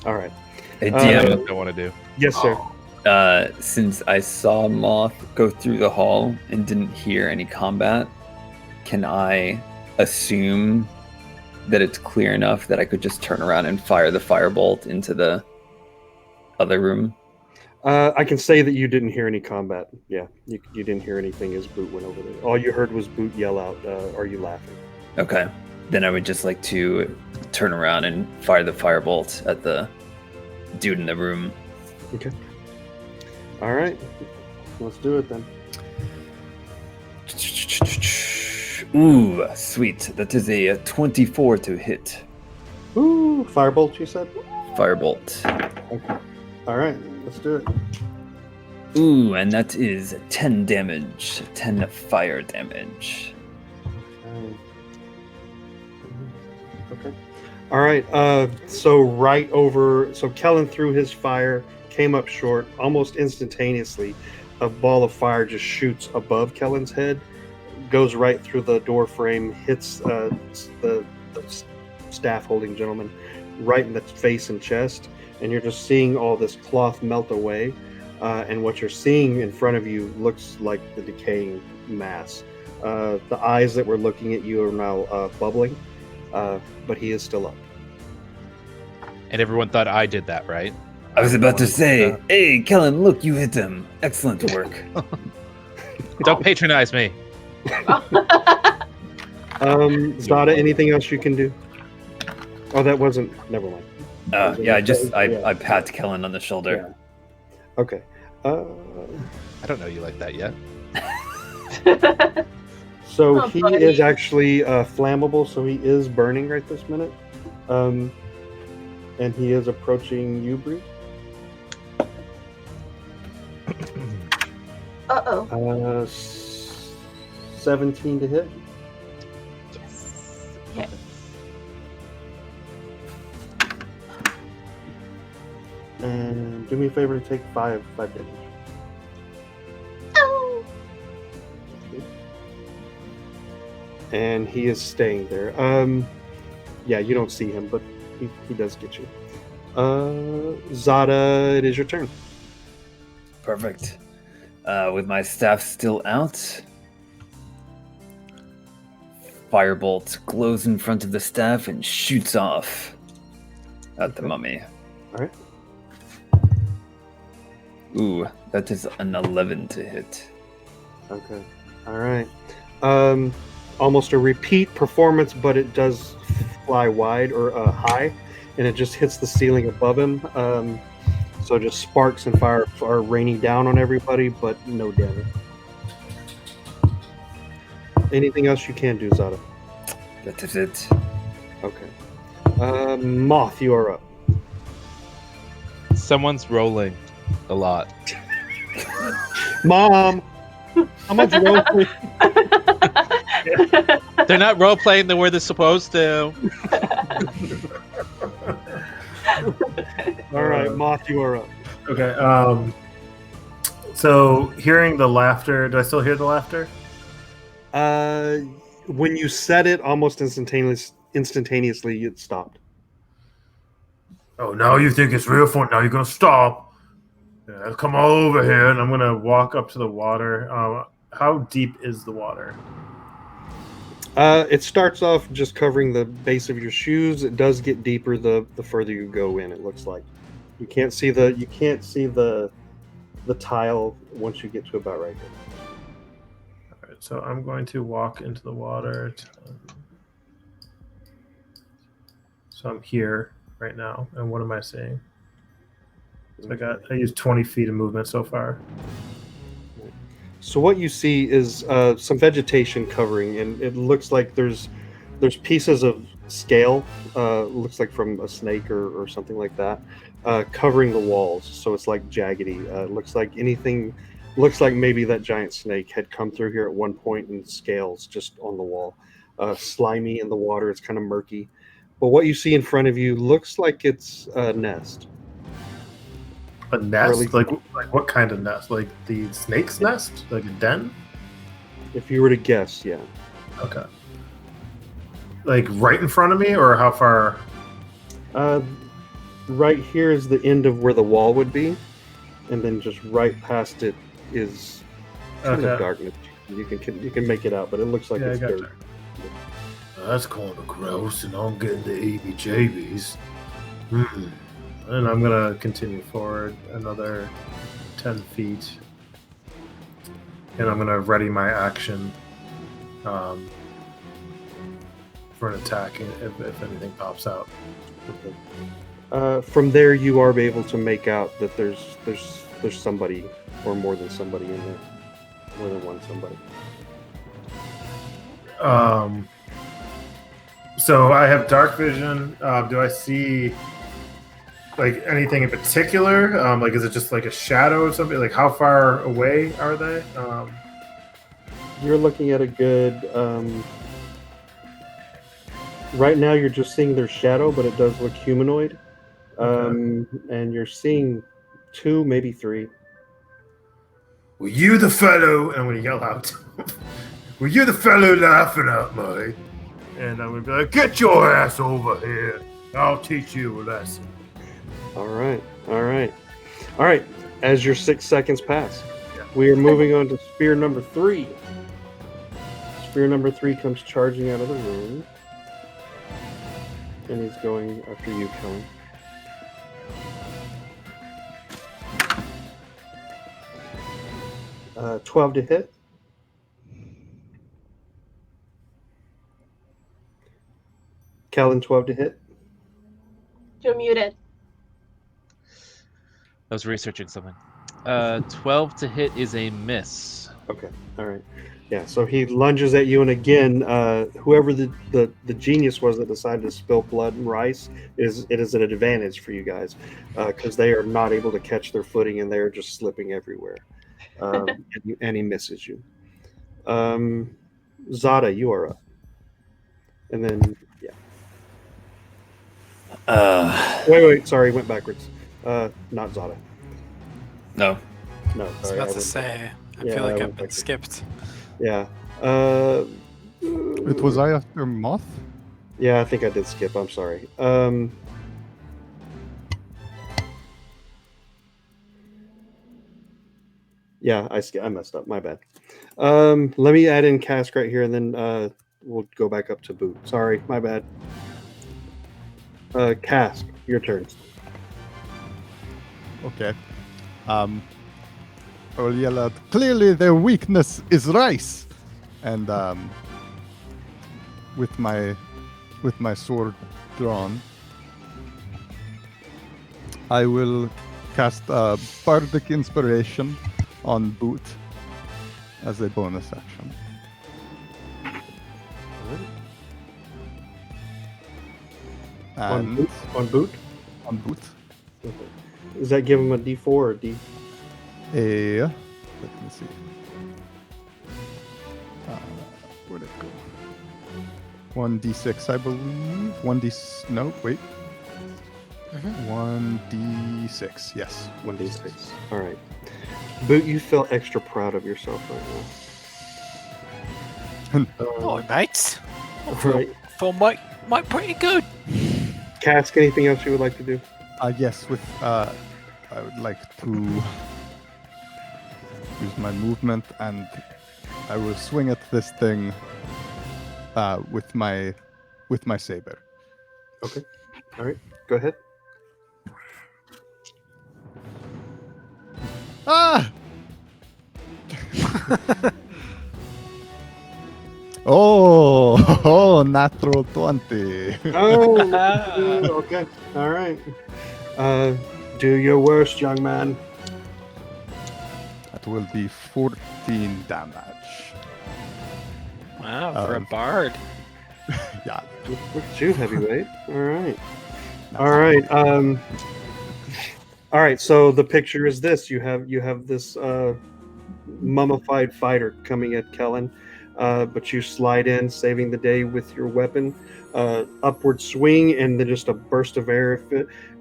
All right. Hey, That's DM, what I want to do. Yes, sir. since I saw Moth go through the hall and didn't hear any combat, can I assume that it's clear enough that I could just turn around and fire the firebolt into the other room? I can say that you didn't hear any combat. Yeah, you didn't hear anything as Boot went over there. All you heard was Boot yell out, "Are you laughing?" Okay. Then I would just like to turn around and fire the firebolt at the dude in the room. Okay. All right. Let's do it then. Ooh, sweet. That is a 24 to hit. Ooh, firebolt, you said? Firebolt. Okay. All right, let's do it. Ooh, and that is 10 damage. 10 fire damage. Okay. All right. So Kellen threw his fire, came up short, almost instantaneously. A ball of fire just shoots above Kellen's head, goes right through the door frame, hits the staff-holding gentleman right in the face and chest, and you're just seeing all this cloth melt away. And what you're seeing in front of you looks like the decaying mass. The eyes that were looking at you are now bubbling. But he is still up. And everyone thought I did that, right? I was about to say, hey, Kellen, look, you hit him. Excellent work. Don't patronize me. Zada, anything else you can do? Oh, that wasn't. Never mind. I pat Kellen on the shoulder. Yeah. Okay. I don't know you like that yet. So Oh, he buddy. is actually flammable, so he is burning right this minute. And he is approaching you, Bree. Uh-oh. 17 to hit. Yes. Yes. And do me a favor to take 5 damage. Oh. And he is staying there. Yeah, you don't see him, but he does get you. Zada, it is your turn. Perfect. With my staff still out, firebolt glows in front of the staff and shoots off at the mummy. All right. Ooh, that is an 11 to hit. Okay. All right. Almost a repeat performance, but it does fly wide or high, and it just hits the ceiling above him. So just sparks and fire are raining down on everybody, but no damage. Anything else you can do, Zada? That is it. Okay. Moth, you are up. Someone's rolling a lot. Mom! How much roll? They're not role playing the way they're supposed to. All right, Moth, you are up. Okay. So hearing the laughter, do I still hear the laughter? When you said it, almost instantaneously, it stopped. Oh, now you think it's real fun. Now you're going to stop. Yeah, come all over here, and I'm going to walk up to the water. How deep is the water? It starts off just covering the base of your shoes. It does get deeper the further you go in, it looks like. You can't see the tile once you get to about right here. All right, so I'm going to walk into the water. So I'm here right now, and what am I seeing? So I used 20 feet of movement so far. So what you see is some vegetation covering, and it looks like there's pieces of scale, looks like from a snake or something like that, covering the walls. So it's like jaggedy. Looks like maybe that giant snake had come through here at one point, and scales just on the wall. Slimy in the water. It's kind of murky. But what you see in front of you looks like it's a nest. A nest? Really? Like what kind of nest? Like the snake's nest? Like a den? If you were to guess, yeah. Okay. Like right in front of me, or how far? Right here is the end of where the wall would be, and then just right past it is kind of darkness. You can make it out, but it looks like it's dirt. That's kind of gross, and I'm getting the EBJBs. And I'm gonna continue forward another 10 feet, and I'm gonna ready my action for an attack if anything pops out. Okay. From there, you are able to make out that there's somebody, or more than somebody in there, more than one somebody. So I have dark vision. Do I see like anything in particular? Like, is it just like a shadow or something? Like, how far away are they? You're looking at a good. Right now, you're just seeing their shadow, but it does look humanoid. And you're seeing 2, maybe 3. Were you the fellow? And I'm going to yell out. Were you the fellow laughing at me? And I'm going to be like, get your ass over here. I'll teach you a lesson. All right. As your 6 seconds pass, we are moving on to spear number 3. Spear number 3 comes charging out of the room. And he's going after you, Kellen. Uh, 12 to hit. Kellen, 12 to hit. You're muted. I was researching something. 12 to hit is a miss. Okay, all right. Yeah, so he lunges at you, and again, whoever the genius was that decided to spill blood and rice, it is an advantage for you guys, because they are not able to catch their footing, and they're just slipping everywhere. And he misses you. Zada, you are up. And then, yeah. Wait, sorry, went backwards. Not Zada. No. No, I was sorry. about to say, I feel like I've been skipped. Yeah. It was I after Moth? Yeah, I think I did skip. I'm sorry. Yeah, I messed up. My bad. Let me add in Cask right here, and then we'll go back up to Boot. Sorry, my bad. Cask, your turn. Okay. I will yell out, clearly their weakness is rice! And with my sword drawn, I will cast Bardic Inspiration on Boot as a bonus action. On Boot? On Boot? On Boot. Okay. Does that give him a D4 or a D? Let me see. Where'd it go? 1d6, I believe. 1d6, yes. 1d6. All right. Boot, you feel extra proud of yourself right now. Oh, mates. Right. Feel might pretty good. Cask, anything else you would like to do? Yes, I would like to use my movement, and I will swing at this thing with my saber. Okay. All right. Go ahead. Ah! Oh, natural 20. Oh, okay. All right. Do your worst, young man. That will be 14 damage. Wow, for a bard. Yeah. Look at you, heavyweight. All right. All right. All right. So the picture is this: you have this mummified fighter coming at Kellen, but you slide in, saving the day with your weapon. Upward swing, and then just a burst of air.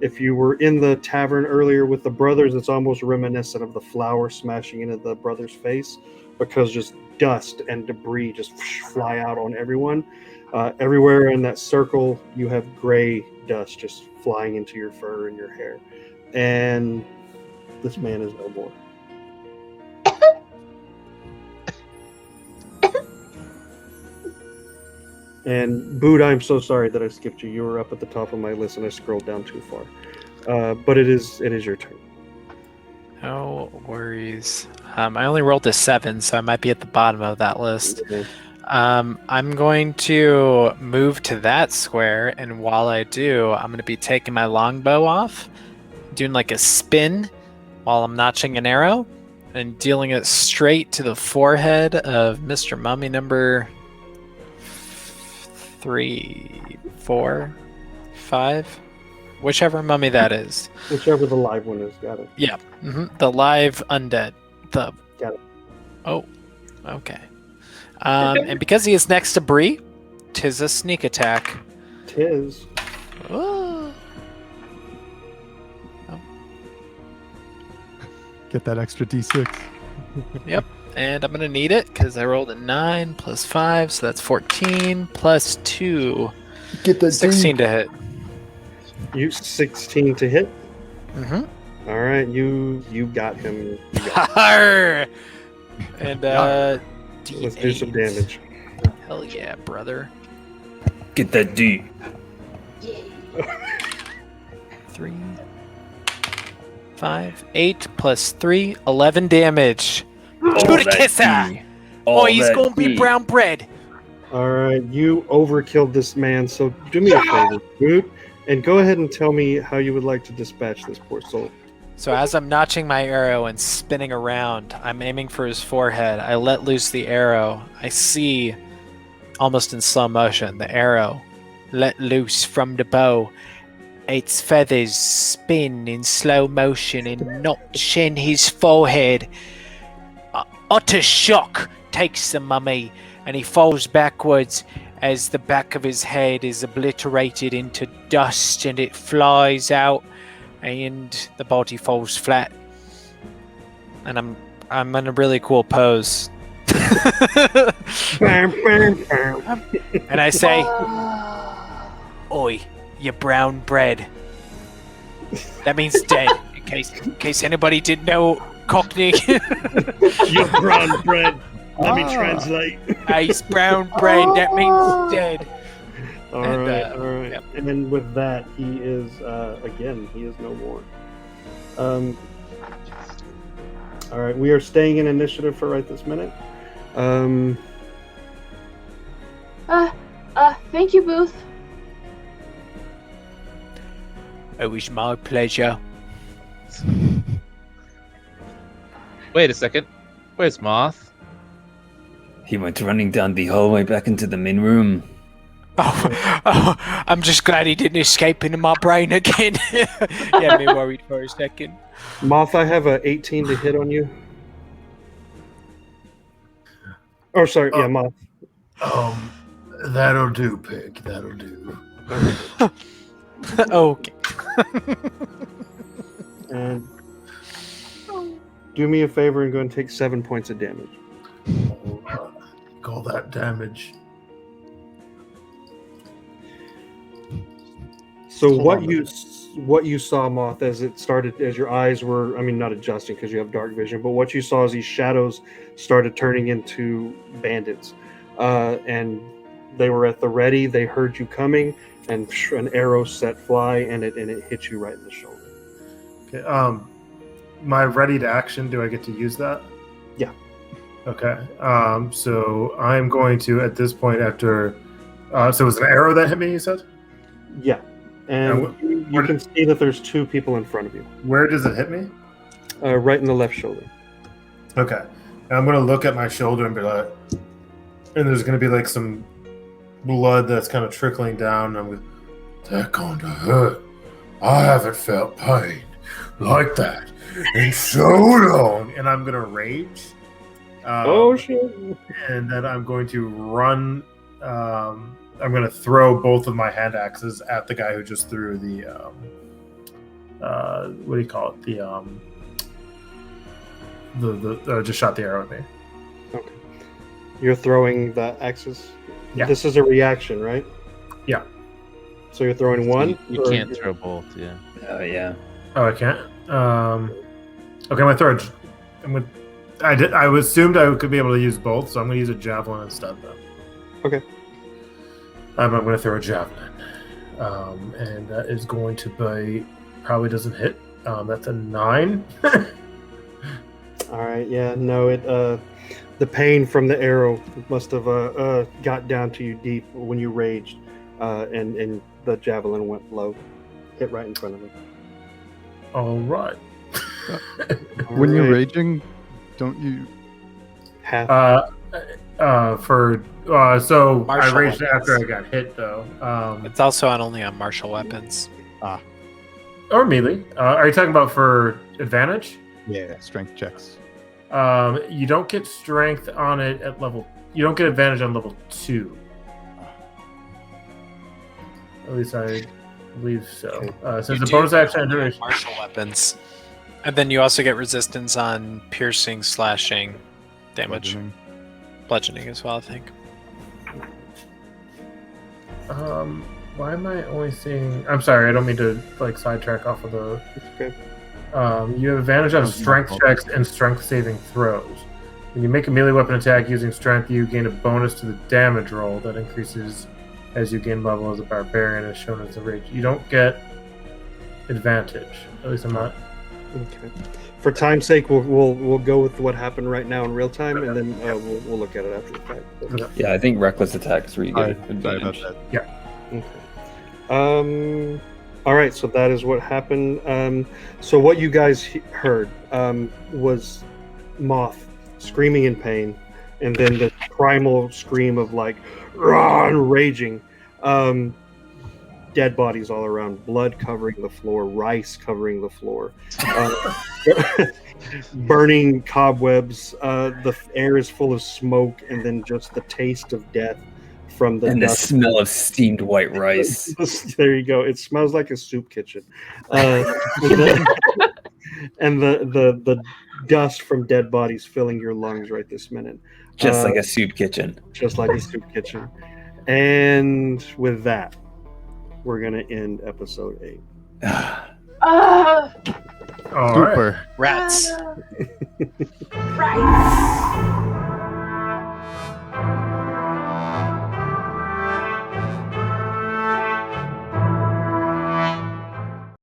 If you were in the tavern earlier with the brothers, it's almost reminiscent of the flower smashing into the brother's face, because just dust and debris just fly out on everyone. Everywhere in that circle, you have gray dust just flying into your fur and your hair. And this man is no more. And Boot, I'm so sorry that I skipped you. You were up at the top of my list, and I scrolled down too far. But it is your turn. No worries. I only rolled a 7, so I might be at the bottom of that list. I'm going to move to that square, and while I do, I'm going to be taking my longbow off, doing like a spin while I'm notching an arrow, and dealing it straight to the forehead of Mr. Mummy number 3, 4, 5, whichever mummy that is. Whichever the live one is, got it. Yeah, the live undead. Got it. Oh, okay. And because he is next to Bree, 'tis a sneak attack. Tis. Oh. Get that extra d6. Yep, and I'm gonna need it because I rolled a 9 plus 5, so that's 14 plus 2. Get that 16 to hit. You 16 to hit. Mm-hmm. All right, you got him. And let's do some damage. Hell yeah, brother. Get that D. 3, 5, 8 plus 3, 11 damage. To the kisser! Oh, he's gonna be brown bread. All right, you overkilled this man, so do me a favor, Boot, and go ahead and tell me how you would like to dispatch this poor soul. So as I'm notching my arrow and spinning around, I'm aiming for his forehead. I let loose the arrow. I see, almost in slow motion, the arrow let loose from the bow. Its feathers spin in slow motion and notch in his forehead. Utter shock takes the mummy, and he falls backwards as the back of his head is obliterated into dust, and it flies out, and the body falls flat. And I'm in a really cool pose. And I say, "Oi, you brown bread." That means dead. In case anybody didn't know Cockney. You brown bread. Let me translate. He's brown bread. That means dead. All right. Yep. And then with that, he is again. He is no more. All right. We are staying in initiative for right this minute. Thank you, Booth. It was my pleasure. Wait a second. Where's Moth? He went running down the hallway back into the main room. Oh, I'm just glad he didn't escape into my brain again. You had me worried for a second. Moth, I have a 18 to hit on you. Oh, sorry. Yeah, Moth. That'll do, Pig. That'll do. Okay. And do me a favor and go and take 7 points of damage. All that damage. So what you saw, Moth, as it started, as your eyes were, I mean, not adjusting because you have dark vision, but what you saw as these shadows started turning into bandits, and they were at the ready. They heard you coming, and an arrow set fly, and it hit you right in the shoulder. Okay. my ready to action, do I get to use that? Yeah. Okay. So I'm going to, at this point, after... so it was an arrow that hit me, you said? Yeah. And you can see that there's two people in front of you. Where does it hit me? Right in the left shoulder. Okay. And I'm going to look at my shoulder and be like... And there's going to be like some blood that's kind of trickling down. And I'm going, they're going to hurt. I haven't felt pain like that in so long. And I'm going to rage. Oh, shit. And then I'm going to run... I'm going to throw both of my hand axes at the guy who just threw the, what do you call it? The just shot the arrow at me. Okay. You're throwing the axes? Yeah. This is a reaction, right? Yeah. So you're throwing one? You can't throw both, yeah. Oh, yeah. Oh, I can't? Okay, I'm going to throw I assumed I could be able to use both, so I'm going to use a javelin instead, though. Okay. I'm going to throw a javelin. And that is going to be... Probably doesn't hit. That's a 9. All right, yeah. No, the pain from the arrow must have got down to you deep when you raged. And the javelin went low. Hit right in front of him. All right. When you're raging, don't you... Half. So Martial I raged weapons. after I got hit, though. It's also only on martial weapons. Or melee. Are you talking about for advantage? Yeah, strength checks. You don't get strength on it at level... You don't get advantage on level 2. At least I believe so. Since the bonus action... Martial weapons. And then you also get resistance on piercing, slashing, damage. Bludgeoning as well, I think. Why am I only seeing... I'm sorry, I don't mean to sidetrack off of the... Okay. You have advantage on strength checks and strength saving throws. When you make a melee weapon attack using strength, you gain a bonus to the damage roll that increases as you gain level as a barbarian, as shown as the rage. You don't get advantage. At least I'm not... Okay. For time's sake, we'll go with what happened right now in real time, and then we'll look at it after the fact. Okay. Yeah, I think reckless attack is where you get advantage. Okay. All right, so that is what happened. So what you guys heard was Moth screaming in pain, and then the primal scream of rah, and raging. Dead bodies all around, blood covering the floor, rice covering the floor, burning cobwebs. The air is full of smoke, and then just the taste of death from the and the dust. smell of steamed white rice. There you go. It smells like a soup kitchen, and the dust from dead bodies filling your lungs right this minute. Just like a soup kitchen. Just like a soup kitchen. And with that, we're going to end episode 8. All Super. Rats. Right.